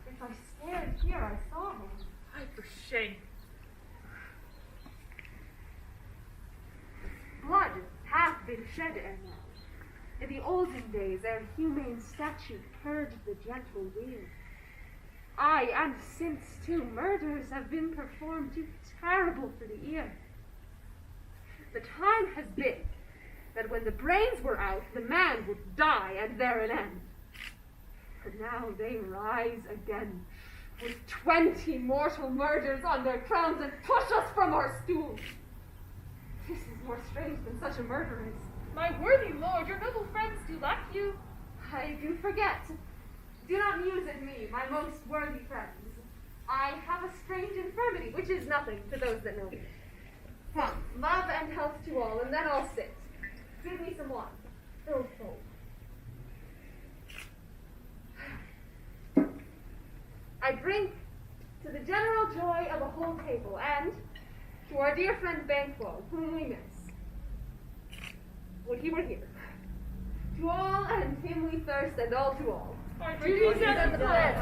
If I stared here, I saw him. Ay, for shame. Blood hath been shed ere now. In the olden days, ere humane statute purged the gentle weal. Aye, and since, too, murders have been performed too terrible for the ear. The time has been that when the brains were out, the man would die, and there an end. But now they rise again, with 20 mortal murders on their crowns, and push us from our stools. This is more strange than such a murder is. My worthy lord, your noble friends do lack you. I do forget. Do not muse at me, my most worthy friends. I have a strange infirmity, which is nothing to those that know me. Come, love and health to all, and then I'll sit. Give me some wine. Ill full. I drink to the general joy of a whole table, and to our dear friend Banquo, whom we miss. Would he were here. To all and him we thirst, and all to all. Our duties and the pledge.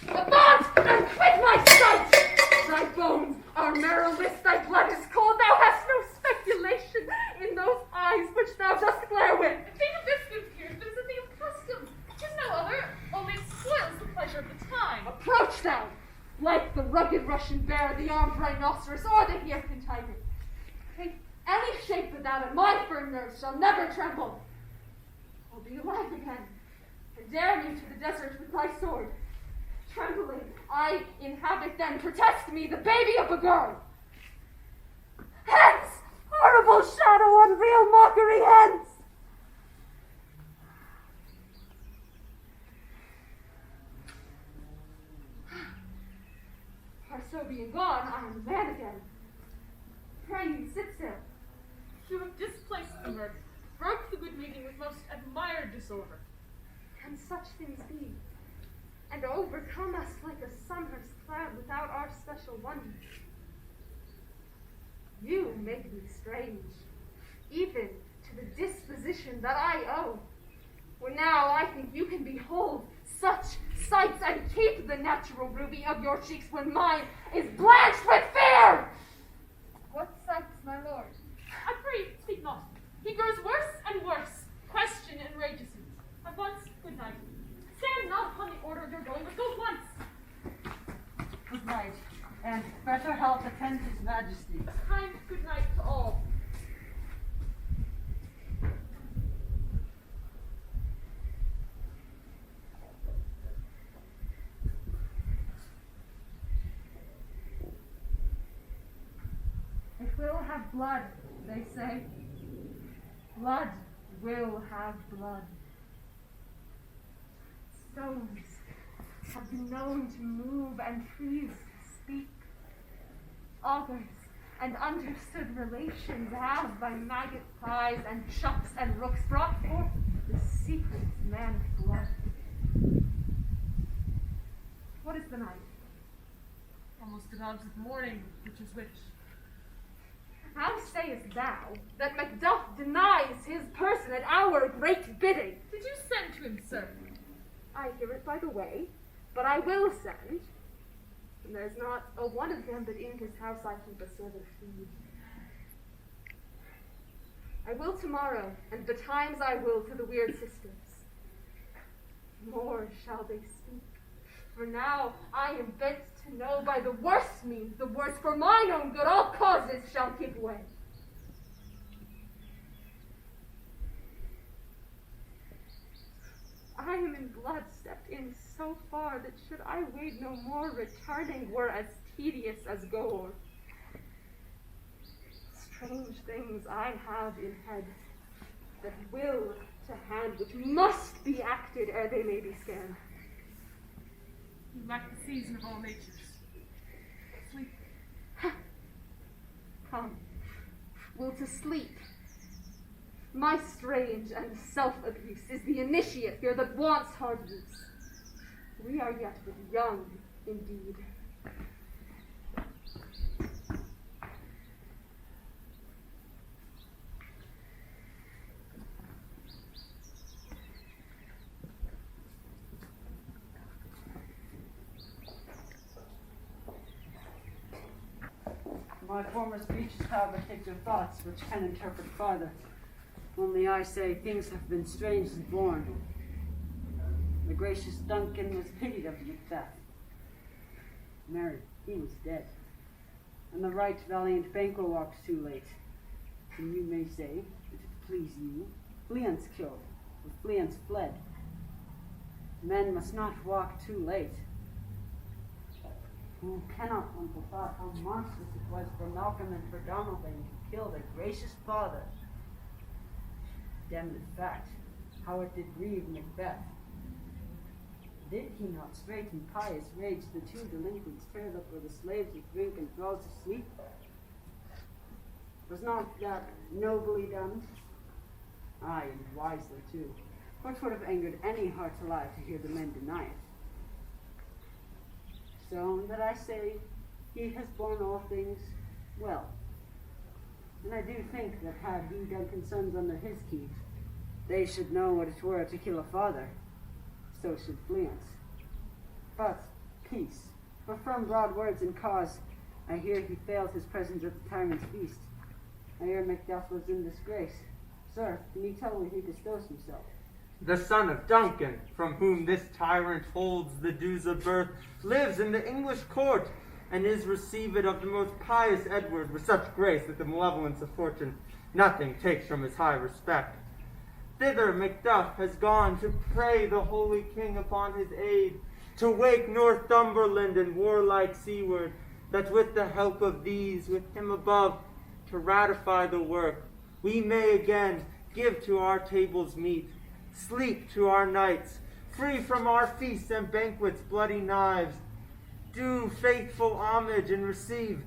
Avaunt, and quit my sight! Thy bones are marrowless, thy blood is cold, thou hast no speculation in those eyes which thou dost glare with. Think of this, good peers, but is a thing of custom. 'Tis no other, only it spoils the pleasure of the time. Approach thou, like the rugged Russian bear, the armed rhinoceros, or the Hyrcan tiger. Take any shape but that, and my firm nerves shall never tremble. I'll be alive again, and dare me to the desert with my sword. Trembling, I inhabit then, protest me, the baby of a girl. Hence, horrible terrible shadow and real mockery hence! Her so being gone, I am man again. Pray you, sit still. You have displaced the murder, broke the good meeting with most admired disorder. Can such things be? And overcome us like a summer's cloud without our special wonder. You make me strange, even to the disposition that I owe. For now I think you can behold such sights and keep the natural ruby of your cheeks when mine is blanched with fear! What sights, my lord? I pray, speak not. He grows worse and worse. Question enrages him. At once, good night. Stand not upon the order of your going, but go at once. Good night, and better health attend his majesty. Kind good night to all. It will have blood, they say. Blood will have blood. Stones have been known to move and trees to speak. Authors and understood relations have by maggot pies and chucks and rooks brought forth the secret man of blood. What is the night? Almost at odds with morning, which is which. How sayest thou that Macbeth denies his person at our great bidding? Did you send to him, sir? I hear it by the way, but I will send. And there's not a one of them but in his house I keep a sort of feed. I will tomorrow, and betimes I will to the weird sisters. More shall they speak, for now I am bent to know by the worst means the worst, for mine own good all causes shall give way. I am in blood stepped in so far that should I wade no more, returning were as tedious as gore. Strange things I have in head, that will to hand, which must be acted ere they may be scanned. You lack the season of all natures. Sleep. Come, will to sleep. My strange and self-abuse is the initiate here that wants hard use. We are yet but young, indeed. My former speeches, however, take your thoughts, which can interpret farther. Only I say things have been strangely born. The gracious Duncan was pitied of Macbeth. Married, he was dead. And the right valiant Banquo walked too late. And you may say, if it please you, Fleance killed, or Fleance fled. Men must not walk too late. Who cannot wonder thought how monstrous it was for Malcolm and for Donalbain to kill their gracious father. Damned fact, how it did grieve Macbeth. Did he not straight in pious rage the two delinquents tear up where the slaves with drink and thralls to sleep? Was not that nobly done? Aye, and wisely too. For 'twould have angered any heart alive to hear the men deny it. So that I say, he has borne all things well. And I do think that had he Duncan's sons under his keep, they should know what it were to kill a father. So should Fleance. But peace, for from broad words and cause, I hear he failed his presence at the tyrant's feast. I hear Macduff was in disgrace. Sir, can you tell where he bestows himself? The son of Duncan, from whom this tyrant holds the dues of birth, lives in the English court, and is received of the most pious Edward with such grace that the malevolence of fortune nothing takes from his high respect. Thither Macduff has gone to pray the holy king upon his aid, to wake Northumberland and warlike seaward, that with the help of these, with him above, to ratify the work, we may again give to our tables meat, sleep to our nights, free from our feasts and banquets bloody knives, do faithful homage and receive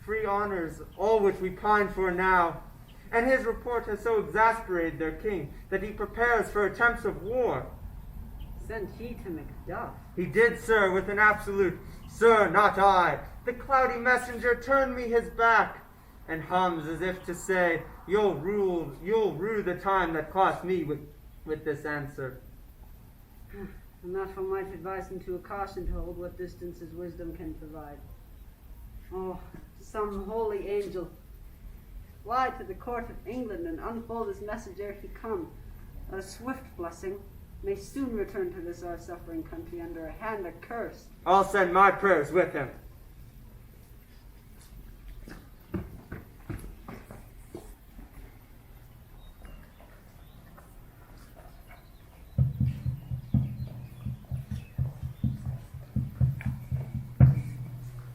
free honors, all which we pine for now. And his report has so exasperated their king that he prepares for attempts of war. Sent he to Macbeth? He did, sir, with an absolute, "Sir, not I." The cloudy messenger turned me his back, and hums as if to say, you'll rue the time that cost me with this answer. And that one might advise him to a caution to hold what distance his wisdom can provide. Oh, some holy angel, fly to the court of England and unfold his message ere he come. A swift blessing may soon return to this our suffering country under a hand accursed. I'll send my prayers with him.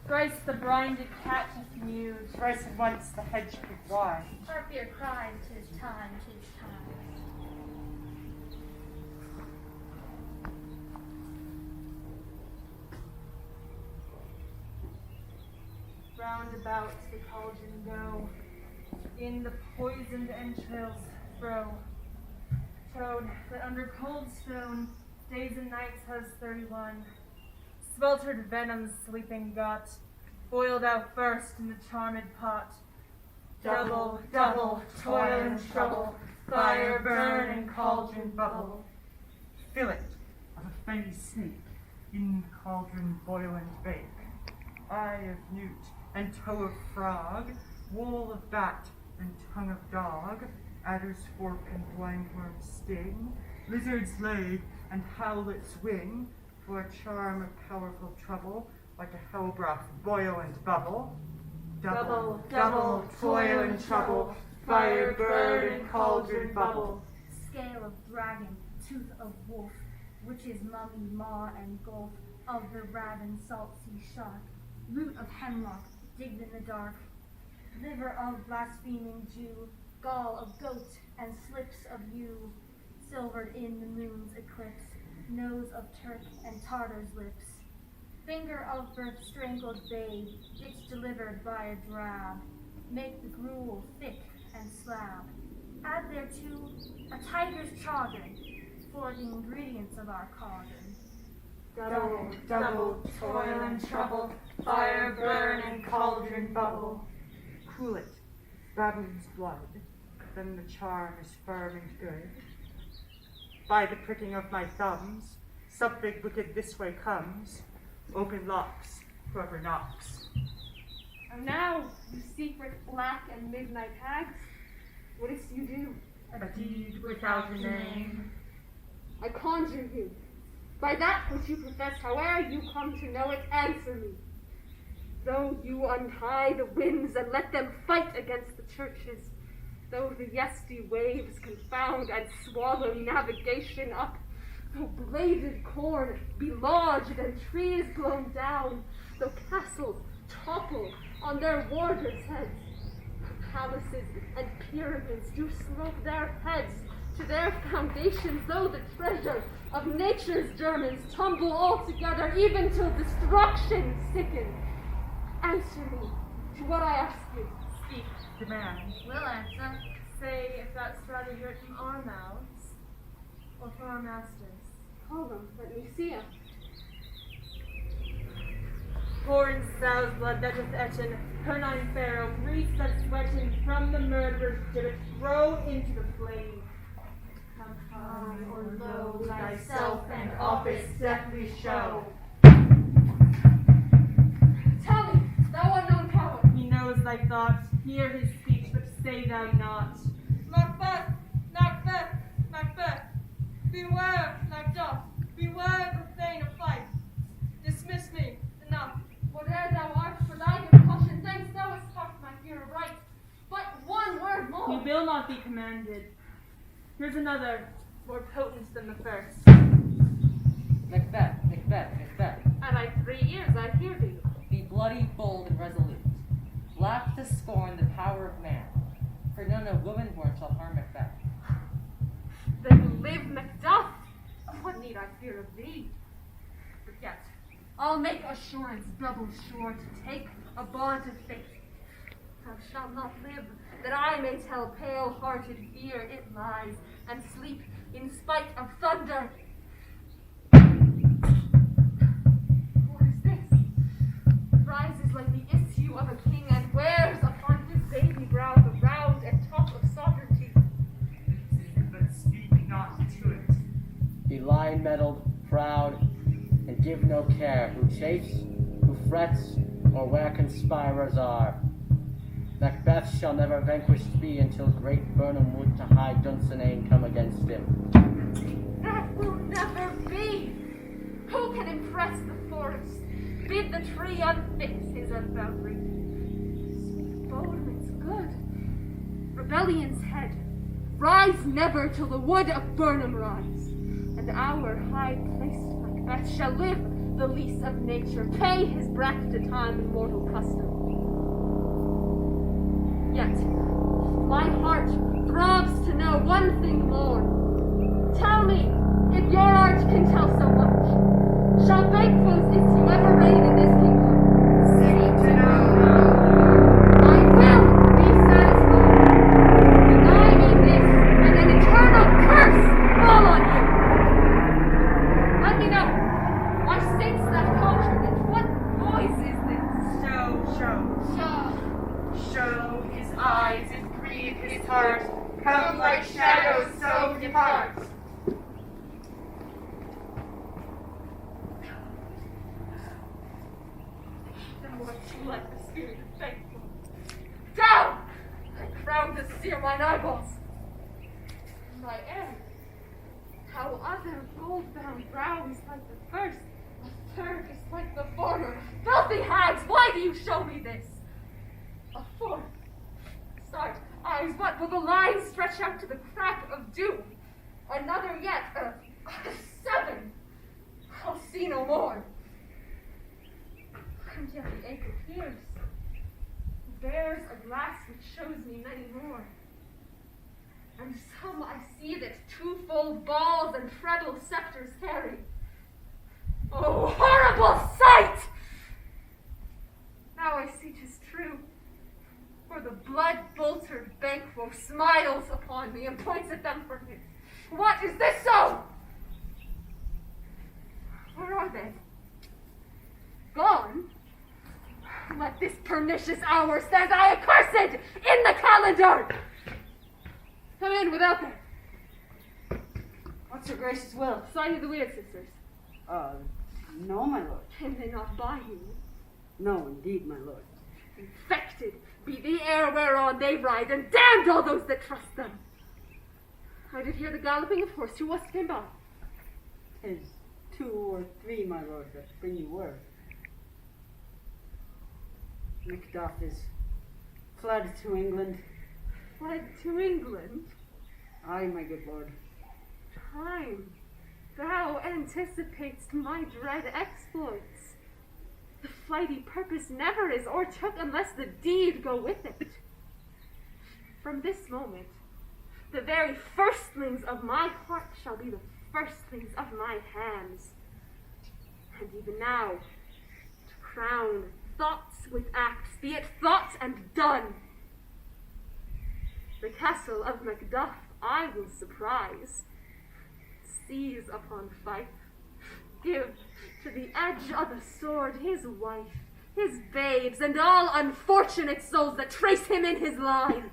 Thrice the blinded cat hath mewed. Thrice at once the hedge could wide. Harpier cried, "'Tis time, 'tis time." Round about the cauldron go, in the poisoned entrails throw. Toad that under cold stone days and nights has 31. Sweltered venom sleeping got, boiled out first in the charmed pot. Double, double, toil and trouble, fire burn and cauldron bubble. Fillet of a fenny snake, in the cauldron boil and bake. Eye of newt and toe of frog, wool of bat and tongue of dog, adder's fork and blindworm's sting, lizard's leg and howlet's wing, for a charm of powerful trouble, like a hell broth boil and bubble. Double, double, toil and trouble, fire burn and cauldron bubble. Scale of dragon, tooth of wolf, witch's mummy, maw and gulf, of the raven salt sea shark, root of hemlock, digged in the dark, liver of blaspheming Jew, gall of goat and slips of yew, silvered in the moon's eclipse, nose of Turk and Tartar's lips, finger of birth strangled babe, ditch delivered by a drab, make the gruel thick and slab, add thereto a tiger's children, for the ingredients of our cauldron. Double, double, toil and trouble, fire burn and cauldron bubble. Cool it, Babylon's blood, then the charm is firm and good. By the pricking of my thumbs, something wicked this way comes. Open locks, whoever knocks. And now, you secret black and midnight hags, what is you do? A deed without a name. I conjure you, by that which you profess, howe'er you come to know it, answer me. Though you untie the winds and let them fight against the churches, though the yesty waves confound and swallow navigation up, though bladed corn be lodged and trees blown down, though castles topple on their warders' heads, palaces and pyramids do slope their heads to their foundations, though the treasure of nature's Germans tumble all together, even till destruction sicken. Answer me to what I ask you. Speak. Demand. We'll answer. Say if that's rather heard from our mouths, or from our masters. Call them, let me see 'em. Pour in sow's blood that doth etten, Pernine Pharaoh, grease that sweaten, from the murderer's gibbet, throw into the flame. How high or low thyself and office deftly show. Tell me, thou unknown coward. He knows thy thoughts, hear his speech, but say thou not. Macbeth, Macbeth, Macbeth, beware, Macduff, beware the thane of fight. Dismiss me, enough. Whate'er thou art, for thy good caution, thanks thou hast taught my fear aright. But one word more. He will not be commanded. Here's another, more potent than the first. Macbeth, Macbeth, Macbeth. And I 3 years I hear thee. Be bloody, bold, and resolute. laugh to scorn the power of man, for no woman born shall harm Macbeth. Then live, Macduff! What need I fear of thee? But yet, I'll make assurance double sure to take a bond of faith. Thou shalt not live, that I may tell pale-hearted fear it lies, and sleep in spite of thunder. What is this? Rises like the issue of a king, and wears upon his baby brow the round and top of sovereignty. But speak not to it. Be lion-mettled, proud, and give no care who chafes, who frets, or where conspirers are. Macbeth shall never vanquished be until great Birnam wood to high Dunsinane come against him. That will never be! Who can impress the forest, bid the tree unfix his unboundary? Boldman's good. Rebellion's head, rise never till the wood of Birnam rise, and our high-placed Macbeth shall live the lease of nature, pay his breath to time and mortal custom. Yet, my heart throbs to know one thing more. Tell me, if your art can tell so much, shall Banquo's issue ever reign in this kingdom? Seek to know no I will be satisfied. Deny me this, and an eternal curse fall on you. Let me know, why sinks that cauldron, and what noise is this? Show. His eyes and grieve his heart, come like shadows, so depart. Then what you like the spirit of Banquo? Down! I crown to sear mine eyeballs. My heir, how other gold-bound brow is like the first, a third is like the former. Filthy hags, why do you show me this? A fourth. Start, eyes, what will the line stretch out to the crack of doom? Another yet, a seven. I'll see no more. And yet the ache appears. Bears a glass which shows me many more. And some I see that twofold balls and treble scepters carry. Oh, horrible sight! Now I see 'tis true. For the blood-boltered Banquo smiles upon me and points at them for his. What, is this so? Where are they? Gone? Let this pernicious hour stand I accursed in the calendar! Come in without them. What's your grace's will? Sign of the Weird Sisters. No, my lord. Can they not buy you? No, indeed, my lord. Infected be the air whereon they ride, and damned all those that trust them. I did hear the galloping of horse. Who was it came by? 'Tis 2 or 3, my lord, that bring you word. Macduff is fled to England. Fled to England? Aye, my good lord. Time, thou anticipatest my dread exploits. The flighty purpose never is o'ertook unless the deed go with it. From this moment, the very firstlings of my heart shall be the firstlings of my hands. And even now, to crown thoughts with acts, be it thought and done. The castle of Macduff I will surprise, seize upon Fife, give to the edge of the sword his wife, his babes, and all unfortunate souls that trace him in his line.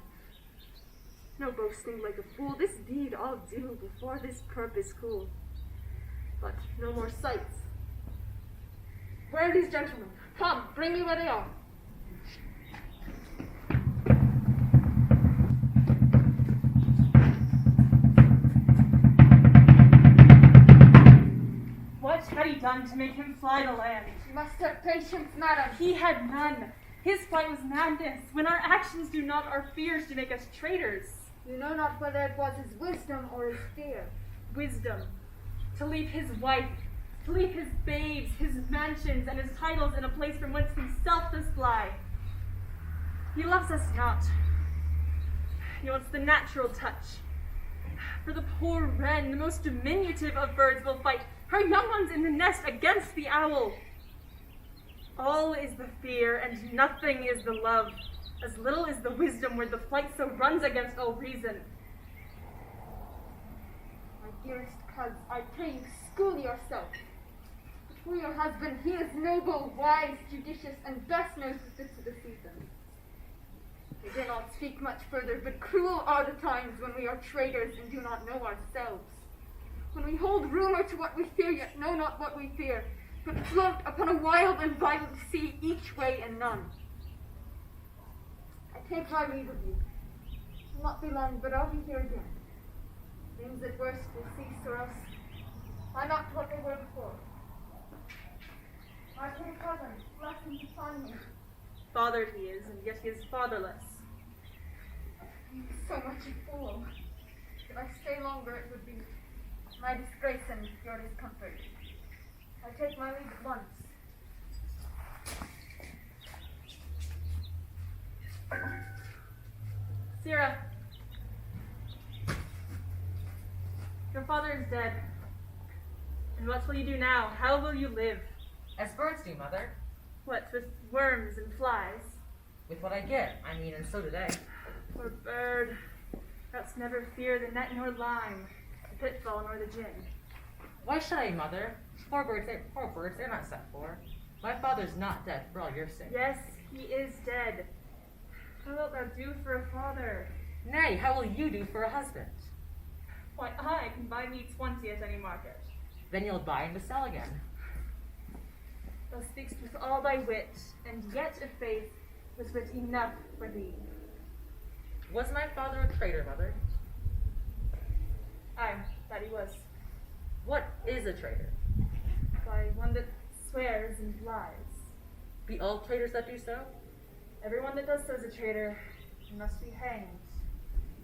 No boasting like a fool, this deed I'll do before this purpose cool. But no more sights. Where are these gentlemen? Come, bring me where they are. What had he done to make him fly the land? You must have patience, madam. He had none. His flight was madness. When our actions do not, our fears do make us traitors. You know not whether it was his wisdom or his fear. Wisdom. To leave his wife, to leave his babes, his mansions, and his titles in a place from whence himself does fly. He loves us not. He wants the natural touch. For the poor wren, the most diminutive of birds, will fight her young ones in the nest against the owl. All is the fear, and nothing is the love. As little is the wisdom where the flight so runs against all reason. My dearest coz, I pray you school yourself. For your husband, he is noble, wise, judicious, and best knows the fits of the season. I dare not speak much further, but cruel are the times when we are traitors and do not know ourselves. When we hold rumour to what we fear, yet know not what we fear, but float upon a wild and violent sea, each way and none. I take my leave of you. It will not be long, but I'll be here again. Things at worst will cease, or else are not what they were before. My poor cousin, blessings upon you. Fathered he is, and yet he is fatherless. He is so much a fool. If I stay longer, it would be my disgrace and your discomfort. I take my leave at once. Sira, your father is dead. And what will you do now? How will you live? As birds do, Mother. What, with worms and flies? With what I get, and so did I. Poor bird, thou'dst never fear the net nor line, the pitfall nor the gin. Why should I, Mother? Poor birds, they're not set for. My father's not dead, for all your sake. Yes, he is dead. How wilt thou do for a father? Nay, how will you do for a husband? Why, I can buy me 20 at any market. Then you'll buy and to sell again. Thou speakst with all thy wit, and yet a faith was wit enough for thee. Was my father a traitor, Mother? Aye, that he was. What is a traitor? By one that swears and lies. Be all traitors that do so? Everyone that does so is a traitor and must be hanged.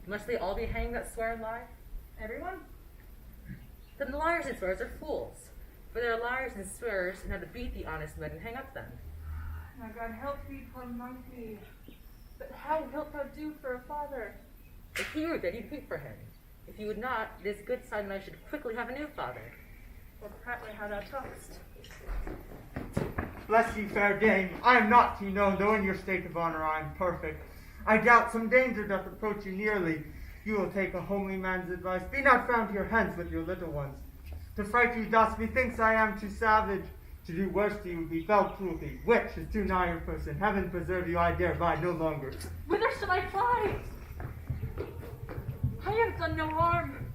Must they all be hanged that swear and lie? Everyone? Then the liars and swearers are fools, for they are liars and swearers in order to beat the honest men and hang up them. My God, help thee, poor monkey. But how wilt thou do for a father? If he were dead, you'd weep for him. If you would not, it is good sign that I should quickly have a new father. Well, partly how thou talkest. Bless you, fair dame. I am not to know, though in your state of honor I am perfect. I doubt some danger doth approach you nearly. You will take a homely man's advice. Be not found to your hands with your little ones. To fright you thus, methinks I am too savage. To do worse to you would be fell cruelty, which is too nigh your person. Heaven preserve you, I dare bide no longer. Whither shall I fly? I have done no harm.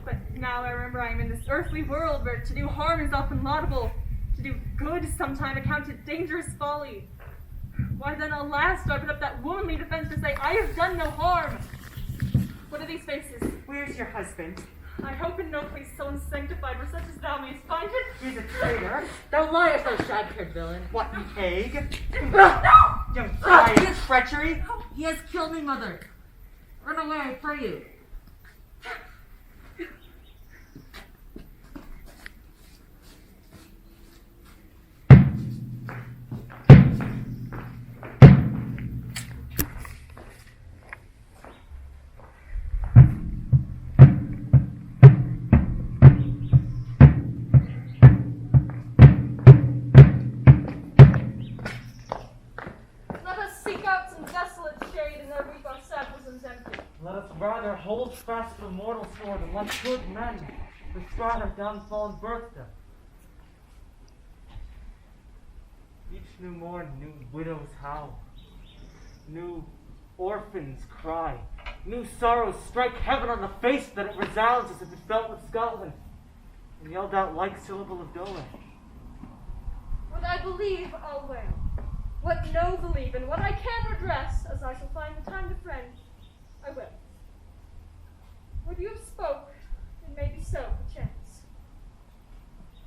But now I remember I am in this earthly world where to do harm is often laudable, to do good sometime accounted dangerous folly. Why then, alas, do I put up that womanly defense to say, I have done no harm? What are these faces? Where's your husband? I hope in no place so unsanctified where such as thou mayst find it. He's a traitor. Thou liest, thou shag-haired villain. What, an egg? No! You vile treachery! He has killed me, Mother. Run away, I pray you. Let us rather hold fast the mortal sword and let good men destroy our downfall and birthday. Each new morn, new widows howl, new orphans cry, new sorrows strike heaven on the face that it resounds as if it felt with Scotland, and yelled out like syllable of dole. What I believe, I'll wear. What no believe, and what I can redress, as I shall find the time to friend, I will. What you have spoke, it may be so, perchance.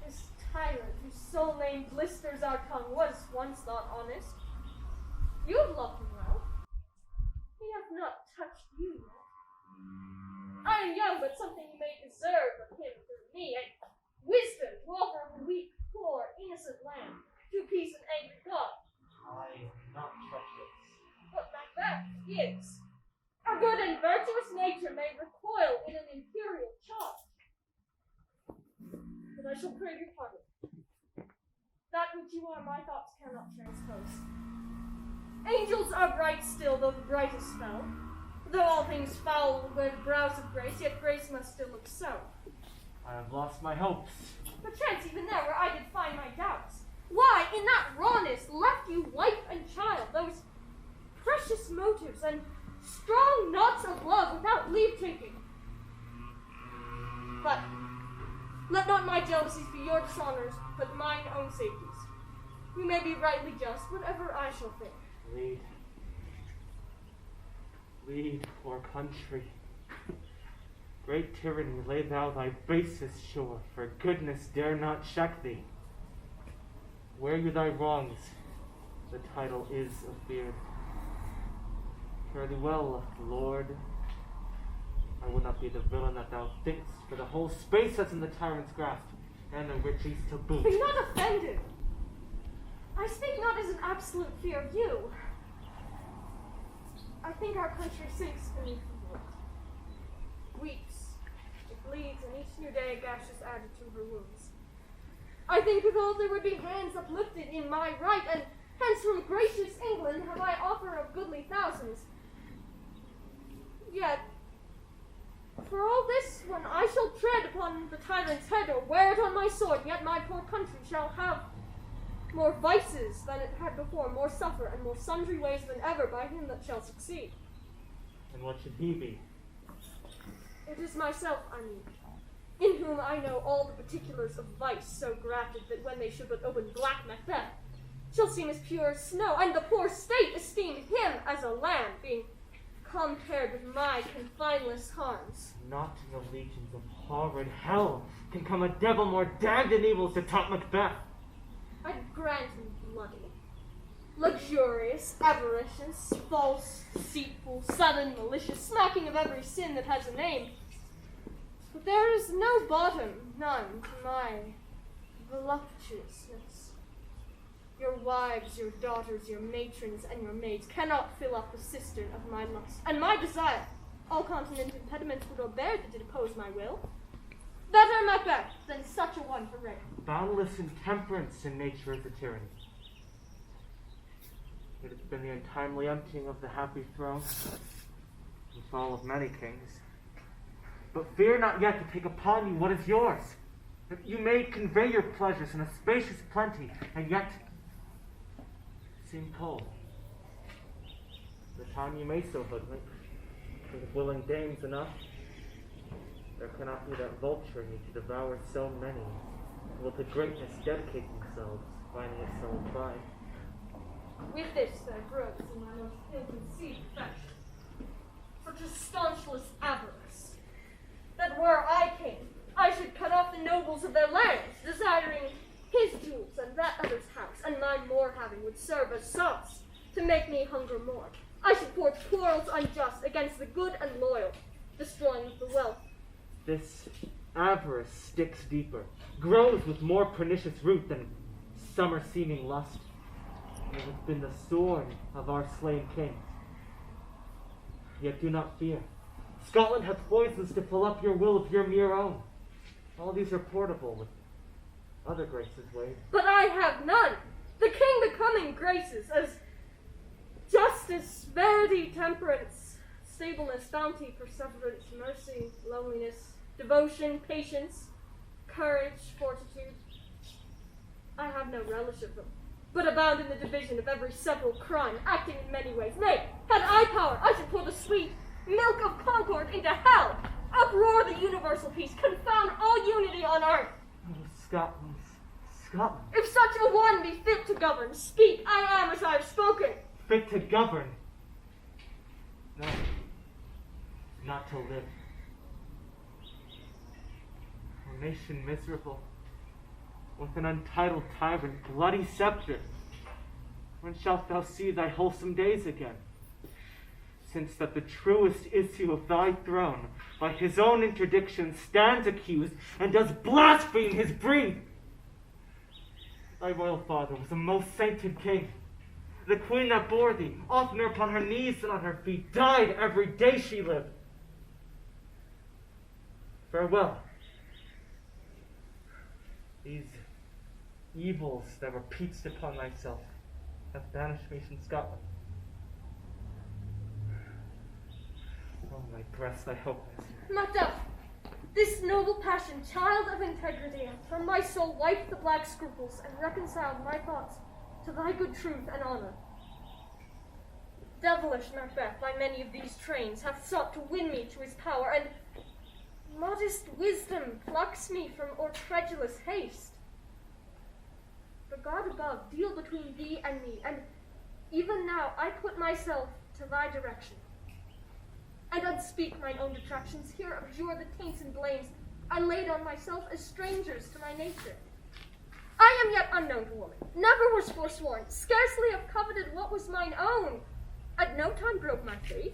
This tyrant whose sole name blisters our tongue was once not honest. You have loved him well. He hath not touched you yet. I am young, but something you may deserve of him through me, and wisdom to offer a weak, poor, innocent lamb to peace and angry God. I am not treacherous. is. A good and virtuous nature may recoil in an imperial charge. But I shall crave your pardon. That which you are, my thoughts cannot transpose. Angels are bright still, though the brightest fell. Though all things foul wear the brows of grace, yet grace must still look so. I have lost my hopes. Perchance even there where I did find my doubts. Why, in that rawness, left you wife and child, those precious motives and strong knots of love without leave-taking? But let not my jealousies be your dishonors, but mine own safeties. You may be rightly just, whatever I shall think. Lead. Lead, poor country. Great tyranny, lay thou thy basest shore, for goodness dare not check thee. Wear you thy wrongs, the title is of beard. Fare thee well, Lord. I would not be the villain that thou think'st, for the whole space that's in the tyrant's grasp, and the rich east to boot. Be not offended. I speak not as an absolute fear of you. I think our country sinks beneath the world. Weeps, it bleeds, and each new day gashes added to her wounds. I think withal there would be hands uplifted in my right, and hence from gracious England have I offer of goodly thousands. Yet, for all this, when I shall tread upon the tyrant's head, or wear it on my sword, yet my poor country shall have more vices than it had before, more suffer, and more sundry ways than ever by him that shall succeed. And what should he be? It is myself, I mean, in whom I know all the particulars of vice so grafted that when they should but open black Macbeth, shall seem as pure as snow, and the poor state esteem him as a lamb, being compared with my confineless harms. Not in the legions of horrid hell can come a devil more damned in evils to top Macbeth. I'd grant him bloody, luxurious, avaricious, false, deceitful, sudden, malicious, smacking of every sin that has a name. But there is no bottom, none, to my voluptuousness. Your wives, your daughters, your matrons, and your maids cannot fill up the cistern of my lust, and my desire. All continent impediments would forbear that did oppose my will. Better Macbeth than such a one to reign. Boundless intemperance in nature is a tyranny. It has been the untimely emptying of the happy throne, the fall of many kings. But fear not yet to take upon you what is yours. You may convey your pleasures in a spacious plenty, and yet seem cold. The time you may so hoodwink, with willing dames enough, there cannot be that vulture in you to devour so many, who will to greatness dedicate themselves, finding it so implied. With this there grows in my most ill-conceived affection such a staunchless avarice, that were I king, I should cut off the nobles of their lands, desiring his jewels and that other's house, and my more having would serve as sauce to make me hunger more. I should forge quarrels unjust against the good and loyal, destroying the wealth. This avarice sticks deeper, grows with more pernicious root than summer-seeming lust. It has been the sword of our slain kings. Yet do not fear. Scotland hath poisons to fill up your will of your mere own. All these are portable with other graces weighed. But I have none. The king becoming graces as justice, verity, temperance, stableness, bounty, perseverance, mercy, loneliness, devotion, patience, courage, fortitude. I have no relish of them, but abound in the division of every several crime, acting in many ways. Nay, had I power, I should pour the sweet milk of concord into hell, uproar the universal peace, confound all unity on earth. Oh, Scotland, Scotland. If such a one be fit to govern, speak, I am as I have spoken. Fit to govern? No, not to live. A nation miserable, with an untitled tyrant, bloody scepter. When shalt thou see thy wholesome days again? Since that the truest issue of thy throne, by his own interdiction, stands accused, and does blaspheme his breed. Thy royal father was a most sainted king, the queen that bore thee, oftener upon her knees than on her feet, died every day she lived. Farewell. These evils that were peached upon myself have banished me from Scotland. Oh, my breast, I hope. Macbeth, this noble passion, child of integrity, hath from my soul wiped the black scruples and reconciled my thoughts to thy good truth and honor. Devilish Macbeth, by many of these trains, hath sought to win me to his power, and modest wisdom plucks me from o'er credulous haste. The God above, deal between thee and me, and even now I put myself to thy direction. I unspeak mine own detractions, here abjure the taints and blames I laid on myself as strangers to my nature. I am yet unknown to woman, never was forsworn, scarcely have coveted what was mine own, at no time broke my faith,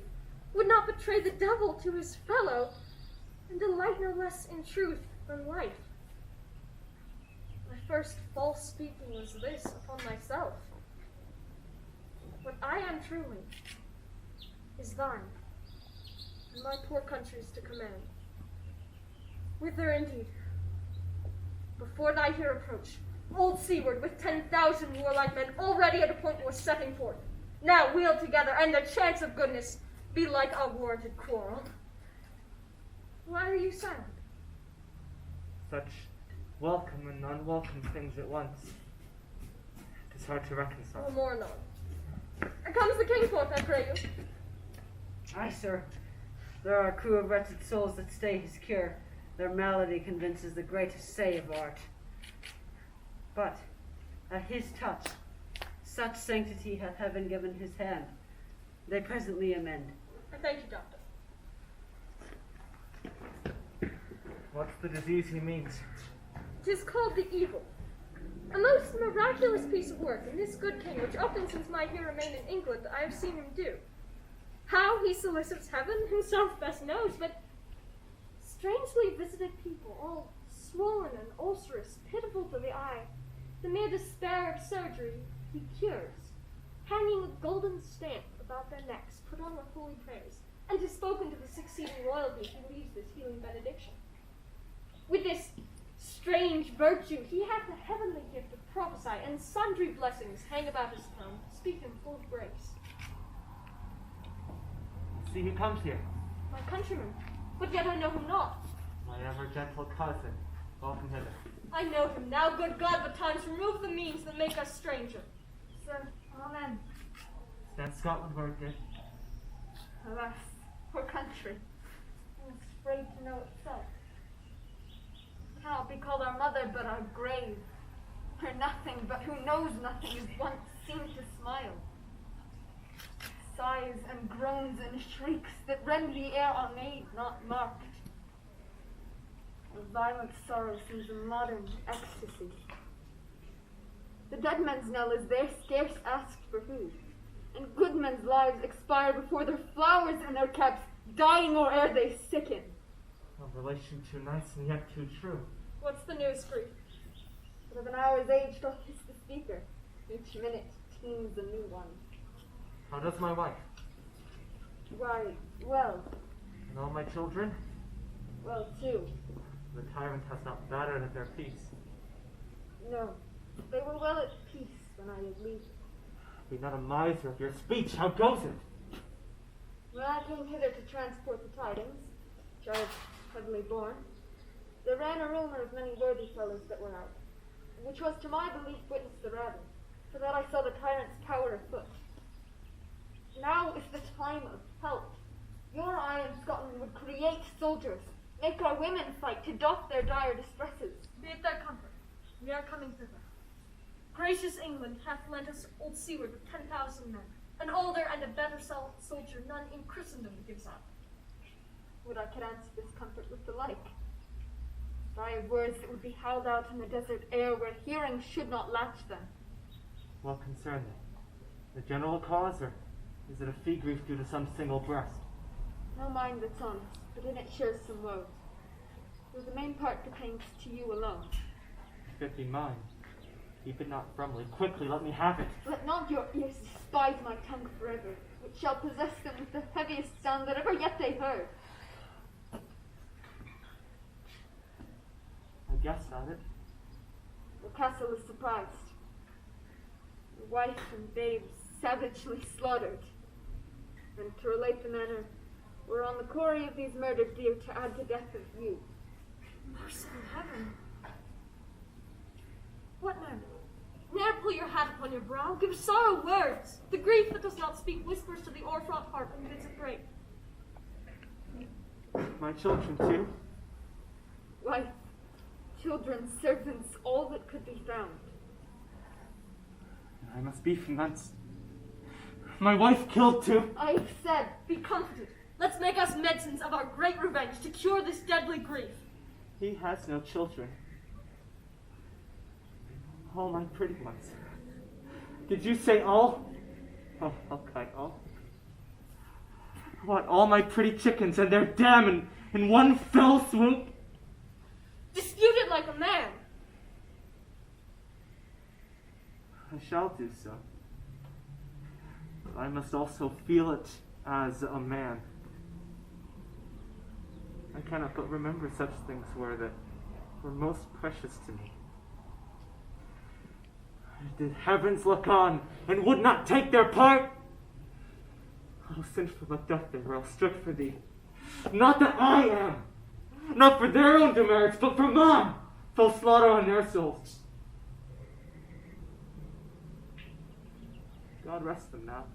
would not betray the devil to his fellow, and delight no less in truth than life. My first false speaking was this upon myself. What I am truly is thine, and my poor country's to command. Whither indeed? Before thy here approach, old seaward with 10,000 warlike men already at a point was setting forth. Now wheel together, and the chance of goodness be like a warranted quarrel. Why are you silent? Such welcome and unwelcome things at once. It is hard to reconcile. No more anon. Here comes the king forth, I pray you. Aye, sir. There are a crew of wretched souls that stay his cure. Their malady convinces the greatest say of art. But at his touch, such sanctity hath heaven given his hand. They presently amend. I thank you, doctor. What's the disease he means? 'Tis called the evil. A most miraculous piece of work in this good king, which often since my here remained in England I have seen him do. How he solicits heaven himself best knows, but strangely visited people, all swollen and ulcerous, pitiful to the eye, the mere despair of surgery he cures, hanging a golden stamp about their necks, put on with holy prayers, and 'tis spoken to the succeeding royalty he leaves this healing benediction. With this strange virtue he hath the heavenly gift of prophesy, and sundry blessings hang about his tongue, speak him full of grace. See who comes here. My countryman, but yet I know him not. My ever gentle cousin. Welcome hither. I know him now, good God, but times remove the means that make us stranger. Sir, amen. Stand Scotland where it did. Alas, poor country, and is afraid to know itself. Cannot be called our mother, but our grave, where nothing but who knows nothing is once seen to smile. Sighs and groans and shrieks that rend the air are made, not marked. A violent sorrow seems a modern ecstasy. The dead men's knell is there scarce asked for food, and good men's lives expire before their flowers and their caps, dying or ere they sicken. A relation too nice and yet too true. What's the news, Grief? But of an hour's age doth hiss the speaker. Each minute teems a new one. How does my wife? Why, well. And all my children? Well, too. The tyrant has not battered at their peace. No, they were well at peace when I did leave. Be not a miser of your speech. How goes it? When I came hither to transport the tidings, which I was heavily borne, there ran a rumour of many worthy fellows that were out, which was to my belief witness the rather, for that I saw the tyrants cower afoot. Now is the time of help. Your eye in Scotland would create soldiers, make our women fight to doff their dire distresses. Be it their comfort, we are coming thither. Gracious England hath lent us old seaward with 10,000 men, an older and a better soldier none in Christendom gives up. Would I could answer this comfort with the like. I have words that would be howled out in the desert air where hearing should not latch them. What concern them? The general cause, or is it a fee grief due to some single breast? No mind that's honest, but in it shares some woes. Though the main part pertains to you alone. If it be mine, keep it not from me. Quickly, let me have it. Let not your ears despise my tongue forever, which shall possess them with the heaviest sound that ever yet they heard. I guess at it. The castle is surprised. Your wife and babes savagely slaughtered. And to relate the manner, we're on the quarry of these murdered deer to add to death of you. Merciful heaven. What now? Ne'er pull your hat upon your brow, give sorrow words. The grief that does not speak whispers to the o'erfraught heart and bids it break. My children too? Wife, children, servants, all that could be found. I must be from thence. My wife killed too. I've said, be comforted. Let's make us medicines of our great revenge to cure this deadly grief. He has no children. All my pretty ones. Did you say all? Oh, okay, all. What, all my pretty chickens and their dam in one fell swoop? Dispute it like a man. I shall do so. But I must also feel it as a man. I cannot but remember such things that were most precious to me. Did heavens look on and would not take their part? Oh, sinful Macbeth, they were all strict for thee. Not that I am, not for their own demerits, but for mine, fell slaughter on their souls. God rest them now.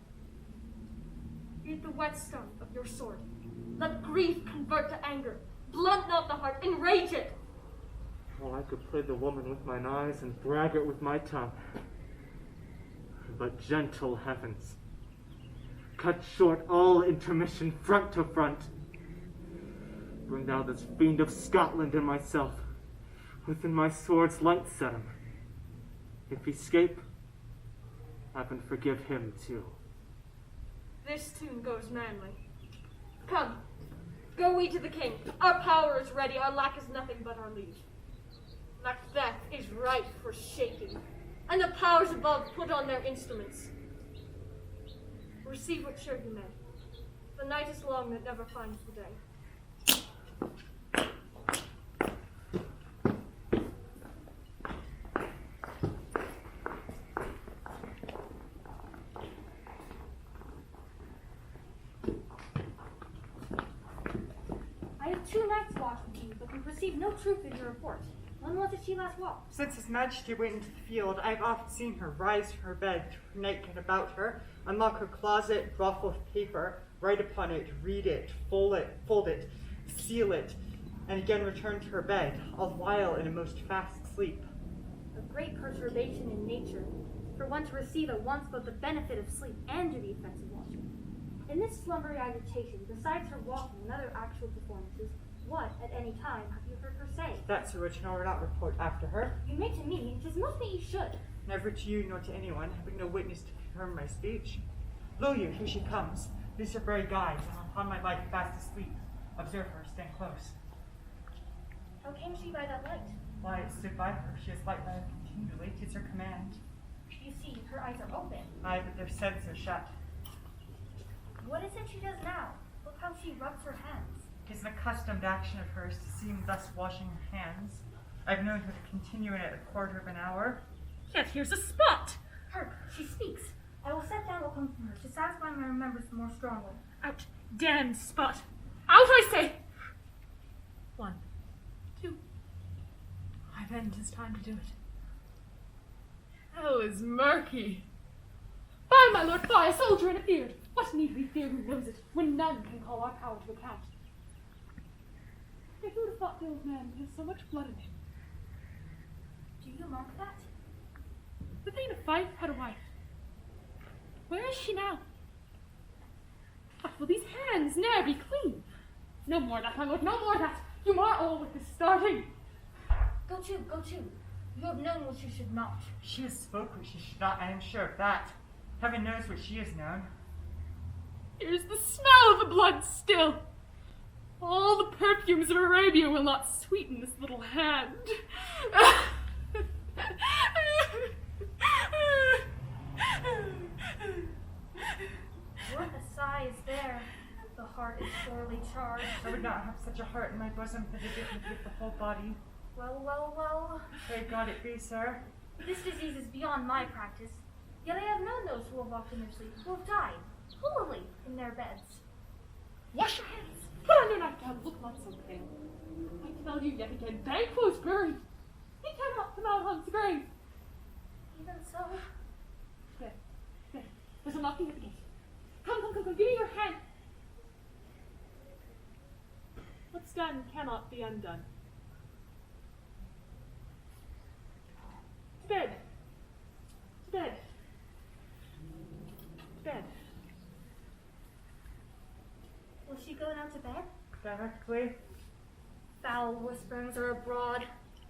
Read the whetstone of your sword. Let grief convert to anger. Blunt not the heart, enrage it. Oh, I could play the woman with mine eyes and braggart with my tongue. But gentle heavens, cut short all intermission front to front. Bring thou this fiend of Scotland and myself within my sword's light set him. If he escape, heaven forgive him too. This tune goes manly. Come, go we to the king. Our power is ready, our lack is nothing but our leave. Macbeth is ripe for shaking, and the powers above put on their instruments. Receive what cheer you may. The night is long that never finds the day. I have 2 nights watched with you, but can perceive no truth in your report. When was it she last walked? Since His Majesty went into the field, I have often seen her rise from her bed, her nightgown about her, unlock her closet, ruffle with paper, write upon it, read it, fold it, seal it, and again return to her bed, all the while in a most fast sleep. A great perturbation in nature, for one to receive at once both the benefit of sleep and do the effects of watching. In this slumbery agitation, besides her walking and other actual performances, what, at any time, have you heard her say? That's original, or not report after her. You make to me, 'tis most that you should. Never to you nor to anyone, having no witness to confirm my speech. Lo you, here she comes. This is her very guide, and upon my life fast asleep. Observe her, stand close. How came she by that light? Why, it stood by her. She has light by her continually. 'Tis her command. You see, her eyes are open. Aye, but their sense are shut. What is it she does now? Look how she rubs her hands. 'Tis an accustomed action of hers to seem thus washing her hands. I've known her to continue in it a quarter of an hour. Yet here's a spot! Hark, she speaks. I will set down what comes from her to satisfy my remembrance more strongly. Out, damned spot! Out, I say! 1, 2. Why then 'tis time to do it. Hell is murky. By my lord, fly, a soldier in a beard! What need we fear who knows it, when none can call our power to account? Yet who would have thought the old man has so much blood in him? Do you mark that? The Thane of Fife had a wife. Where is she now? What will these hands ne'er be clean? No more that, my lord, no more that! You mar all with this starting! Go to, go to. You have known what you should not. She has spoken what she should not, I am sure of that. Heaven knows what she has known. Here's the smell of the blood still. All the perfumes of Arabia will not sweeten this little hand. sigh is there. The heart is sorely charged. I would not have such a heart in my bosom for the dignity of the whole body. Well, well, well. Pray God it be, sir. This disease is beyond my practice. Yet I have known those who have walked in their sleep, who have died, holy, in their beds. Wash your hands. Put on your nightgown. Look not so pale. I tell you yet again, Banquo is buried. He cannot come out on the grave. Even so. There. There's a knocking at the gate. Come. Give me your hand. What's done cannot be undone. To bed. To bed. To bed. Will she go now to bed? Directly. Foul whisperings are abroad.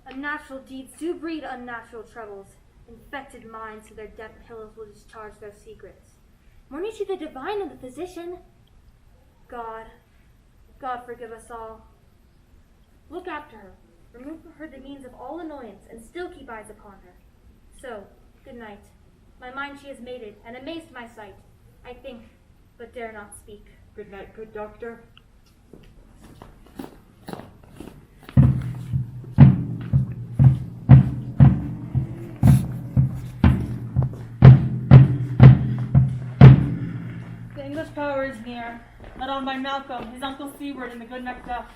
Unnatural deeds do breed unnatural troubles. Infected minds to their damp pillows will discharge their secrets. Mourning she the divine and the physician. God forgive us all. Look after her. Remove from her the means of all annoyance, and still keep eyes upon her. So, good night. My mind she has mated, and amazed my sight. I think, but dare not speak. Good night, good doctor. The English power is near, led on by Malcolm, his uncle Seward, and the good Macbeth.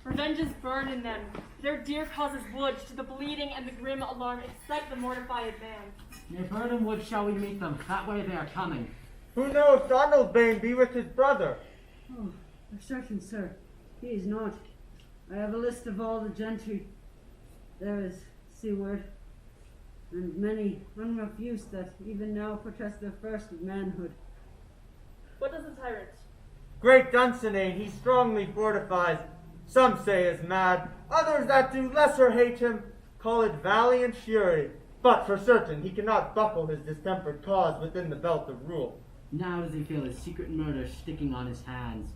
Revenge is burned in them. Their dear causes would, to the bleeding and the grim alarm, excite the mortified man. Near Burnham Wood shall we meet them. That way they are coming. Who knows Donald Bane be with his brother? Oh, for certain, sir. He is not. I have a list of all the gentry. There is Seward, and many unrefused that even now protest their first of manhood. What does the tyrant? Great Dunsinane he strongly fortifies. Some say is mad, others that do lesser hate him call it valiant fury. But for certain he cannot buckle his distempered cause within the belt of rule. Now does he feel his secret murder sticking on his hands.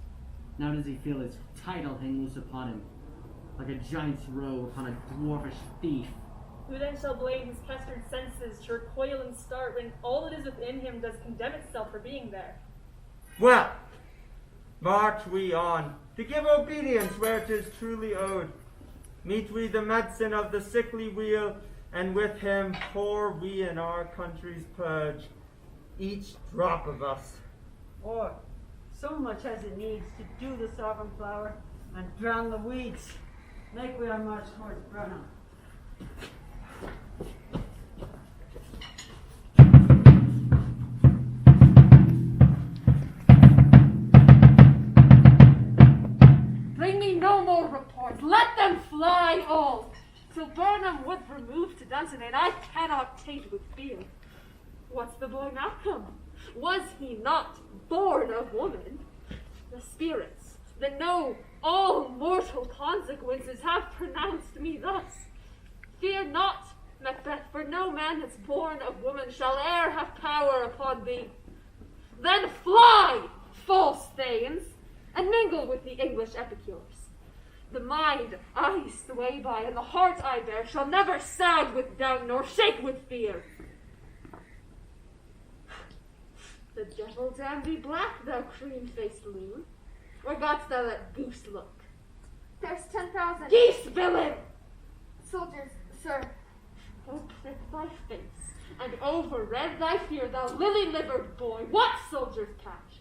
Now does he feel his title hang loose upon him, like a giant's robe upon a dwarfish thief. Who then shall blame his pestered senses to recoil and start when all that is within him does condemn itself for being there? Well, march we on, to give obedience where 'tis truly owed. Meet we the medicine of the sickly weal, and with him pour we in our country's purge, each drop of us. Or so much as it needs to do the sovereign flower and drown the weeds. Make we our march towards Burnham. Bring me no more reports. Let them fly all. Till Burnham Wood remove to Dunsinane, I cannot taint with fear. What's the boy Malcolm? Was he not born of woman? The spirits that know all mortal consequences have pronounced me thus. Fear not, Macbeth, for no man that's born of woman shall e'er have power upon thee. Then fly, false thanes, and mingle with the English epicures. The mind I sway by, and the heart I bear, shall never sag with doubt, nor shake with fear. The devil damn thee black, thou cream-faced loon. Where got'st thou that goose look? There's 10,000. Geese, villain! Soldiers, sir. Oh, prick thy face, and over-red thy fear, thou lily-livered boy. What soldiers catch?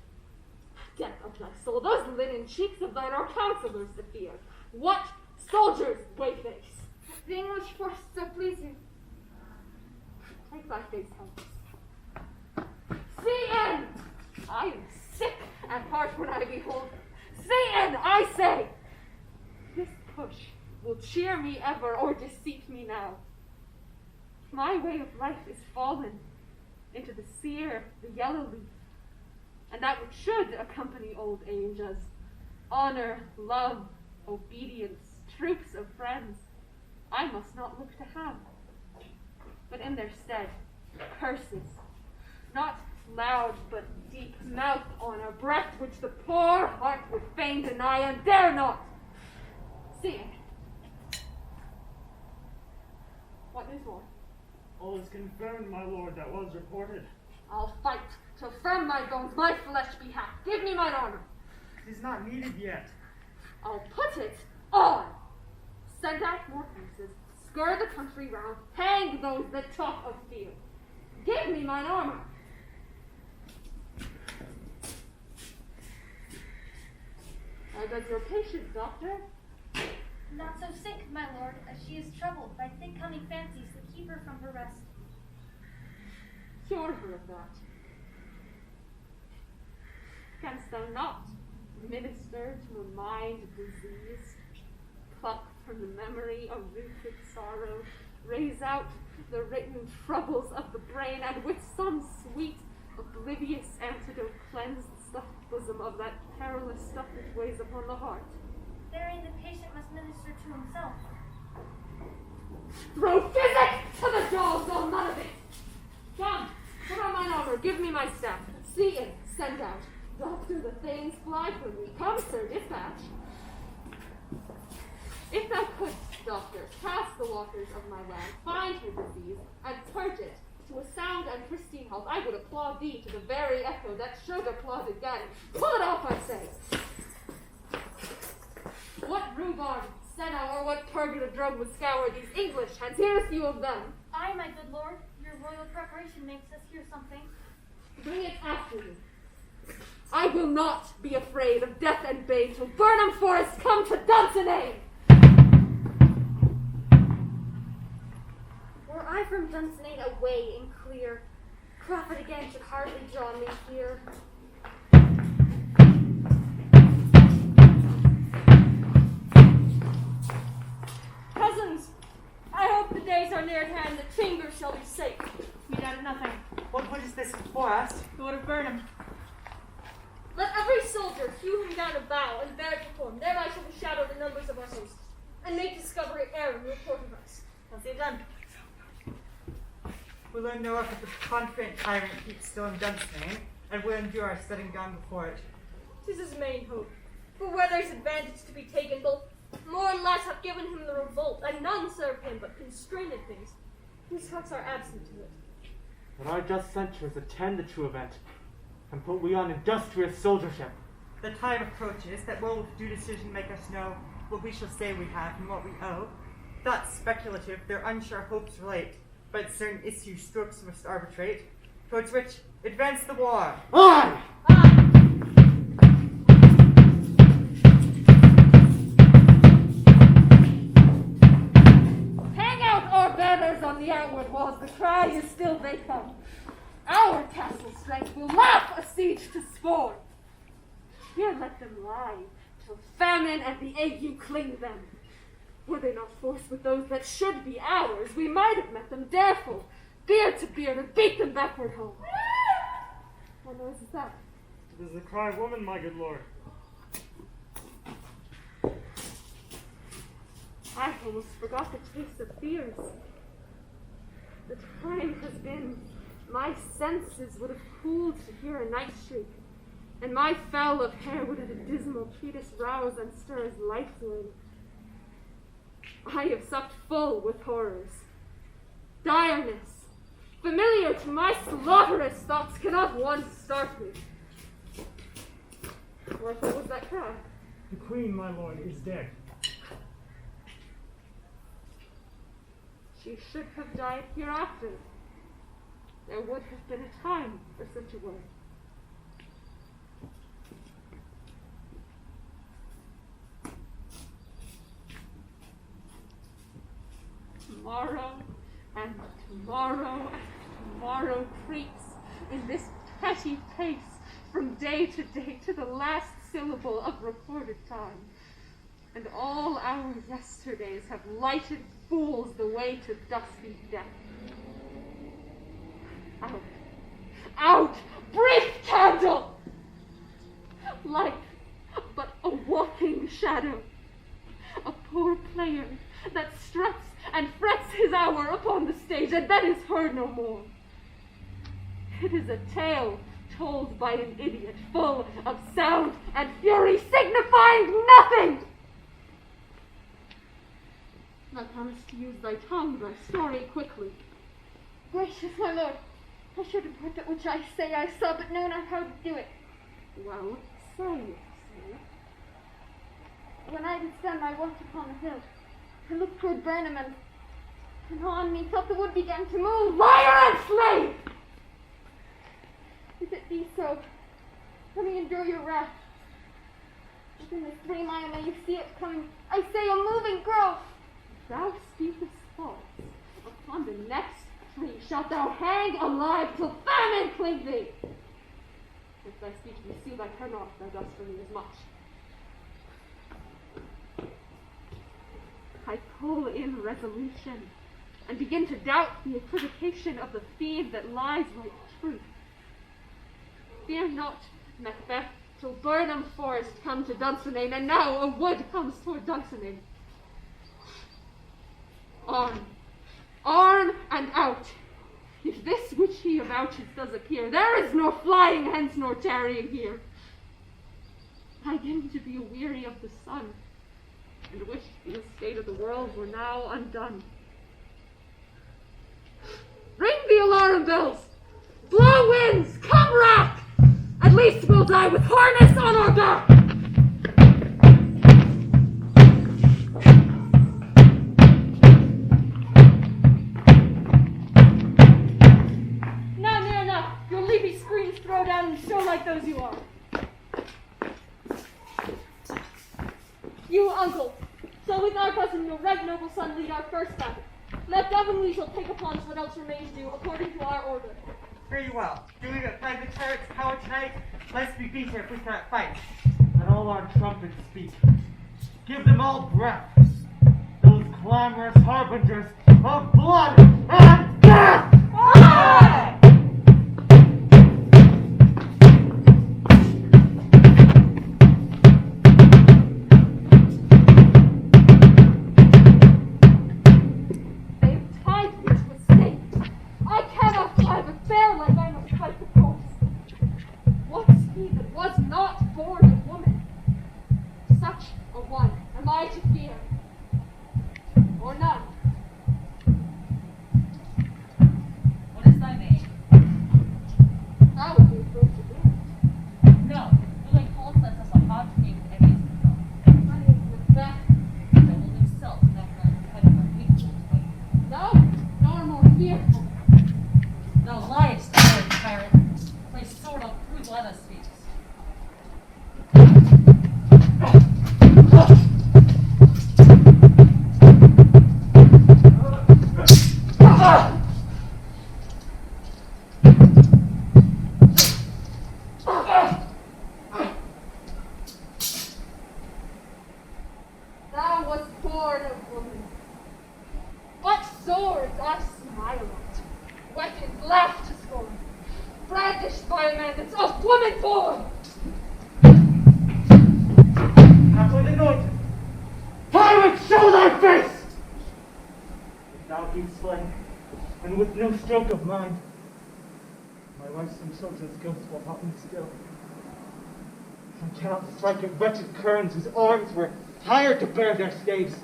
Death of thy soul, those linen cheeks of thine are counselors to fear. What soldiers, boy-face? The English force, so please you. Take thy face hence. See in! I am sick at heart when I behold her. See in, I say! This push will cheer me ever or deceit me now. My way of life is fallen into the sere, the yellow leaf, and that which should accompany old age as honor, love, obedience, troops of friends, I must not look to have. But in their stead, curses, not loud but deep, mouth on a breath which the poor heart would fain deny and dare not. See, what news more? All is confirmed, my lord, that was reported. I'll fight till from my bones my flesh be hacked. Give me mine armor. It is not needed yet. I'll put it on. Send out more princes, skir the country round, hang those that talk of fear. Give me mine armor. How does your patient, doctor? Not so sick, my lord, as she is troubled by thick-coming fancies that keep her from her rest. Cure her of that. Canst thou not minister to a mind diseased, pluck from the memory of rooted sorrow, raise out the written troubles of the brain, and with some sweet, oblivious antidote cleanse the stuffed bosom of that perilous stuff which weighs upon the heart? Therein the patient must minister to himself. Throw physic to the dogs, all none of it! Come, put on mine armor, give me my staff. See it, send out. Doctor, the things fly from me. Come, sir, dispatch. If thou couldst, doctor, pass the waters of my land, find her disease, and purge it to a sound and pristine health, I would applaud thee to the very echo that should applaud again. Pull it off, I say! What rhubarb, senna, or what purgative drug would scour these English hands? Here a few of them. Aye, my good lord, your royal preparation makes us hear something. Bring it after me. I will not be afraid of death and bane till Burnham Forest come to Dunsinane. Were I from Dunsinane away and clear, Crawford again should hardly draw me here. Cousins, I hope the days are near at hand that Chambers shall be safe. We doubt nothing. What good is this for us? Lord of Burnham. Let every soldier hew him down a bough and bear it before him. Thereby shall we shadow the numbers of our hosts, and make discovery ere in report of us. How's it done? We'll learn no if the confident tyrant keeps still in Dunsinane, and will endure our setting down before it. 'Tis his main hope. For where there's advantage to be taken, both more and less have given him the revolt, and none serve him but constrained things, whose hearts are absent to it. But our just censures attend the true event, and put we on industrious soldiership. The time approaches that will with due decision make us know what we shall say we have and what we owe. Thoughts speculative, their unsure hopes relate, but certain issue strokes must arbitrate, towards which advance the war. Aye! Hang out our banners on the outward walls, the cry is still they come. Our castle strength will laugh a siege to scorn. Here let them lie, till famine and the ague cling them. Were they not forced with those that should be ours, we might have met them dareful, beard to beard, and beat them backward home. What noise is that? It is the cry of woman, my good lord. I almost forgot the taste of fears. The time has been, my senses would have cooled to hear a night shriek, and my fell of hair would at a dismal treatise rouse and stir as lifeline. I have supped full with horrors. Direness, familiar to my slaughterous thoughts, cannot once start me. What was that cry? The queen, my lord, is dead. She should have died hereafter. There would have been a time for such a word. Tomorrow and tomorrow and tomorrow creeps in this petty pace from day to the last syllable of recorded time. And all our yesterdays have lighted fools the way to dusty death. Out! Out! Brief candle! Light, but a walking shadow. A poor player that struts and frets his hour upon the stage, and then is heard no more. It is a tale told by an idiot, full of sound and fury, signifying nothing. I promise to use thy tongue, thy story quickly. Gracious my lord, I should have heard that which I say I saw, but know not how to do it. Well, say. When I had done my work upon the hill, I looked toward Burnham, and on me thought the wood began to move. Liar and slave! If it be so, let me endure your wrath. Within this 3 mile may you see it coming. I say a moving grove. Thou speakest false. Upon the next tree shalt thou hang alive till famine cling thee. If thy speech be sealed, I care not thou dost for me as much. I pull in resolution, and begin to doubt the equivocation of the fiend that lies like truth. Fear not, Macbeth, till Burnham Forest come to Dunsinane, and now a wood comes toward Dunsinane. Arm and out. If this which he avouches does appear, there is no flying hence nor tarrying here. I begin to be weary of the sun, and wish the estate of the world were now undone. Ring the alarm bells! Blow winds! Come rack! At least we'll die with harness on our back! Now, near enough! Your leafy screens throw down and show like those you are. You, uncle, so with our cousin, your right noble son, lead our first battle. Left of and we shall take upon us what else remains due, according to our order. Very well. Do we find the turret's power tonight? Let's be beat if we can't fight. Let all our trumpets speak. Give them all breath. Those clamorous harbingers of blood and death! Aye! Stroke of mine. My wife's and children's ghosts will haunt me still. I cannot strike at wretched kerns whose arms were hired to bear their staves.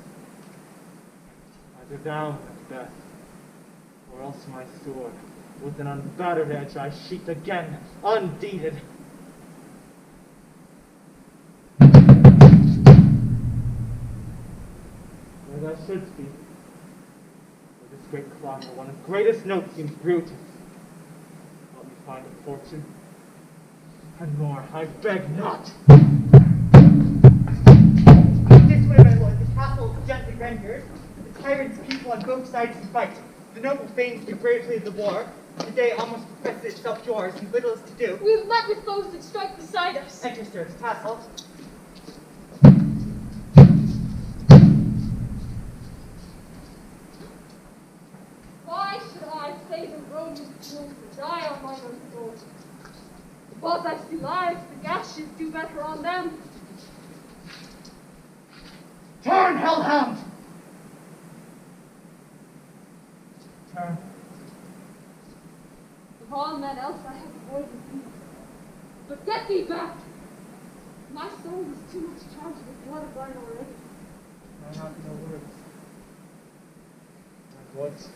Either thou, Macbeth, or else my sword, with an unbattered edge I sheath again, undeeded. As I should speak. This great clamor, one of greatest notes seems brewed. Let me find a fortune, and more I beg not. This way, my lord, the castle is gently rendered. The tyrants' people on both sides to fight. The noble fanes do bravely the war. The day almost professes itself yours, and little is to do. We have met with foes that strike beside us. Enter, sir, the castle. Why should I save the Romans fools to die on mine own sword? Whilst I see lives, the gashes do better on them. Turn, hellhound! Turn. Of all men else I have avoided thee. But get thee back! My soul is too much charged with blood of thine already. I have no words. My voice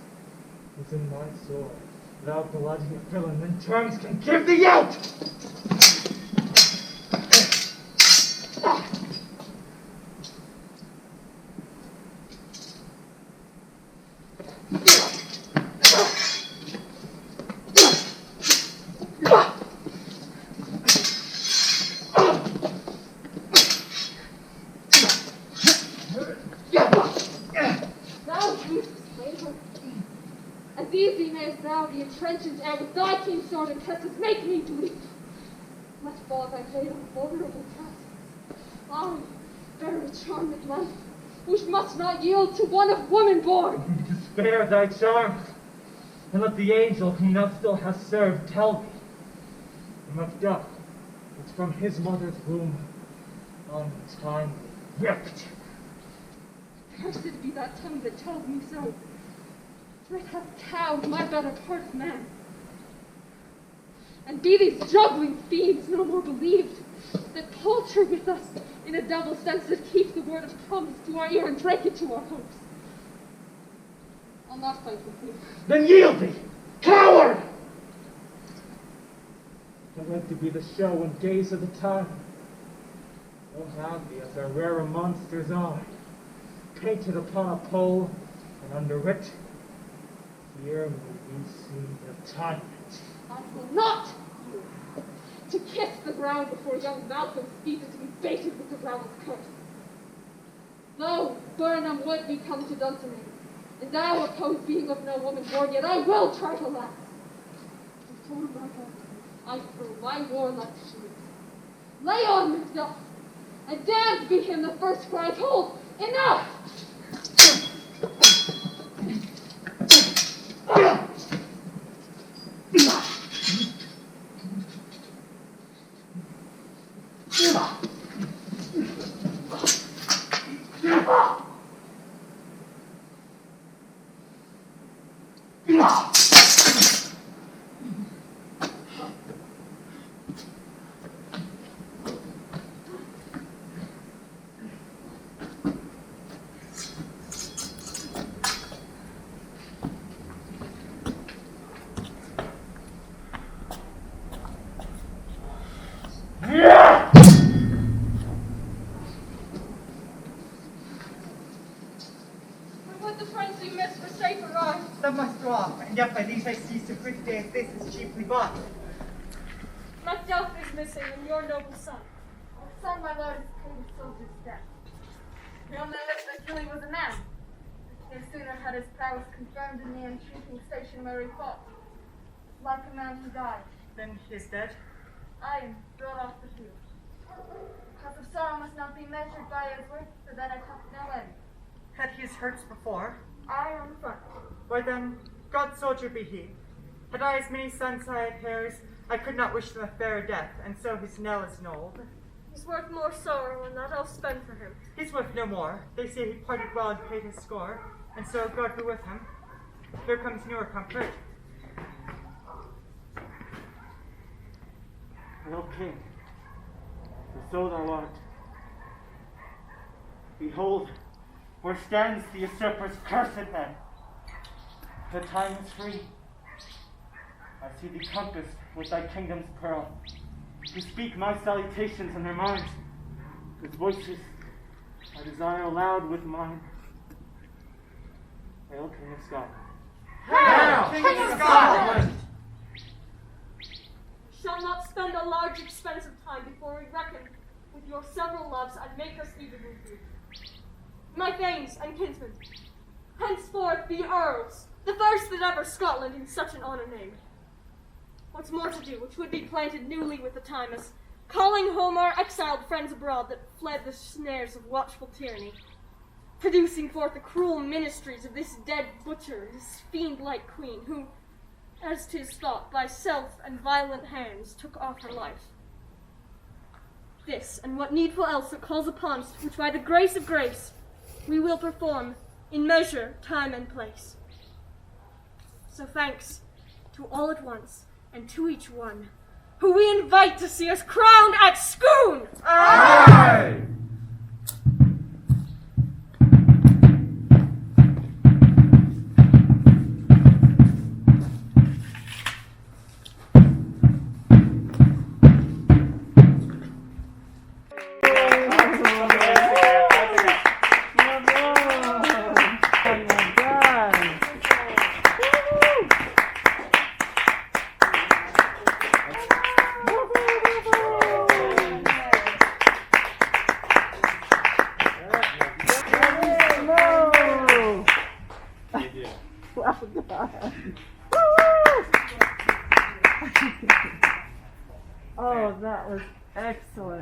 is in my sword. Without blood and villain, then terms can give thee out! The entrenchant air with thy keen sword and tresses make me to leap. Let fall thy blade on vulnerable task. I, very charmed life, which must not yield to one of woman born. To spare thy charms, and let the angel whom thou still hast served tell thee, the Macbeth was from his mother's womb on time ripped. Cursed be that tongue that tells me so. For it hath cowed my better part of man. And be these juggling fiends no more believed, that palter with us in a double sense that keep the word of promise to our ear and break it to our hopes. I'll not fight with you. Then yield thee, coward! I like to be the show and gaze of the time. So have thee as our rarer monsters are, painted upon a pole, and under it, here will be seen the tyrant. I will not yield to kiss the ground before young Malcolm's feet and to be baited with the brown of curse. Though Burnham would be come to Dunsinane, and thou oppose being of no woman born, yet I will try to last. Before my God, I throw my warlike shields. Lay on, Macbeth, and damned be him the first cries, hold, enough! Some must go off, and yet by these I see so pretty day as this is cheaply bought. Macbeth is missing, and your noble son. Our son, my lord, is paid a soldier's death. We only wish that Gilly was a man. No sooner had his prowess confirmed in the entreating station where he fought. Like a man he died. Then he is dead? I am brought off the field. Cause of sorrow must not be measured by his worth, for that I took no end. Had he his hurts before? I on front. Why then, God soldier be he. Had I as many sons I had hairs, I could not wish them a fairer death, and so his knell is knolled. He's worth more sorrow, and that I'll spend for him. He's worth no more. They say he parted well and paid his score, and so God be with him. Here comes newer comfort. Hail, King, for so thou art. Behold, where stands the usurper's cursed man. The time is free. I see thee compassed with thy kingdom's pearl, to speak my salutations in their minds, whose voices I desire aloud with mine. Hail, King of Scotland. Hail, King of Scotland! Shall not spend a large expense of time before we reckon with your several loves and make us even with you. My thanes and kinsmen, henceforth be earls, the first that ever Scotland in such an honour named. What's more to do, which would be planted newly with the time, as calling home our exiled friends abroad that fled the snares of watchful tyranny, producing forth the cruel ministries of this dead butcher, this fiend-like queen, who, as 'tis thought, by self and violent hands took off her life. This, and what needful else it calls upon us, which by the grace of grace we will perform in measure, time, and place. So thanks to all at once, and to each one, who we invite to see us crowned at Scone! Aye! Oh, that was excellent.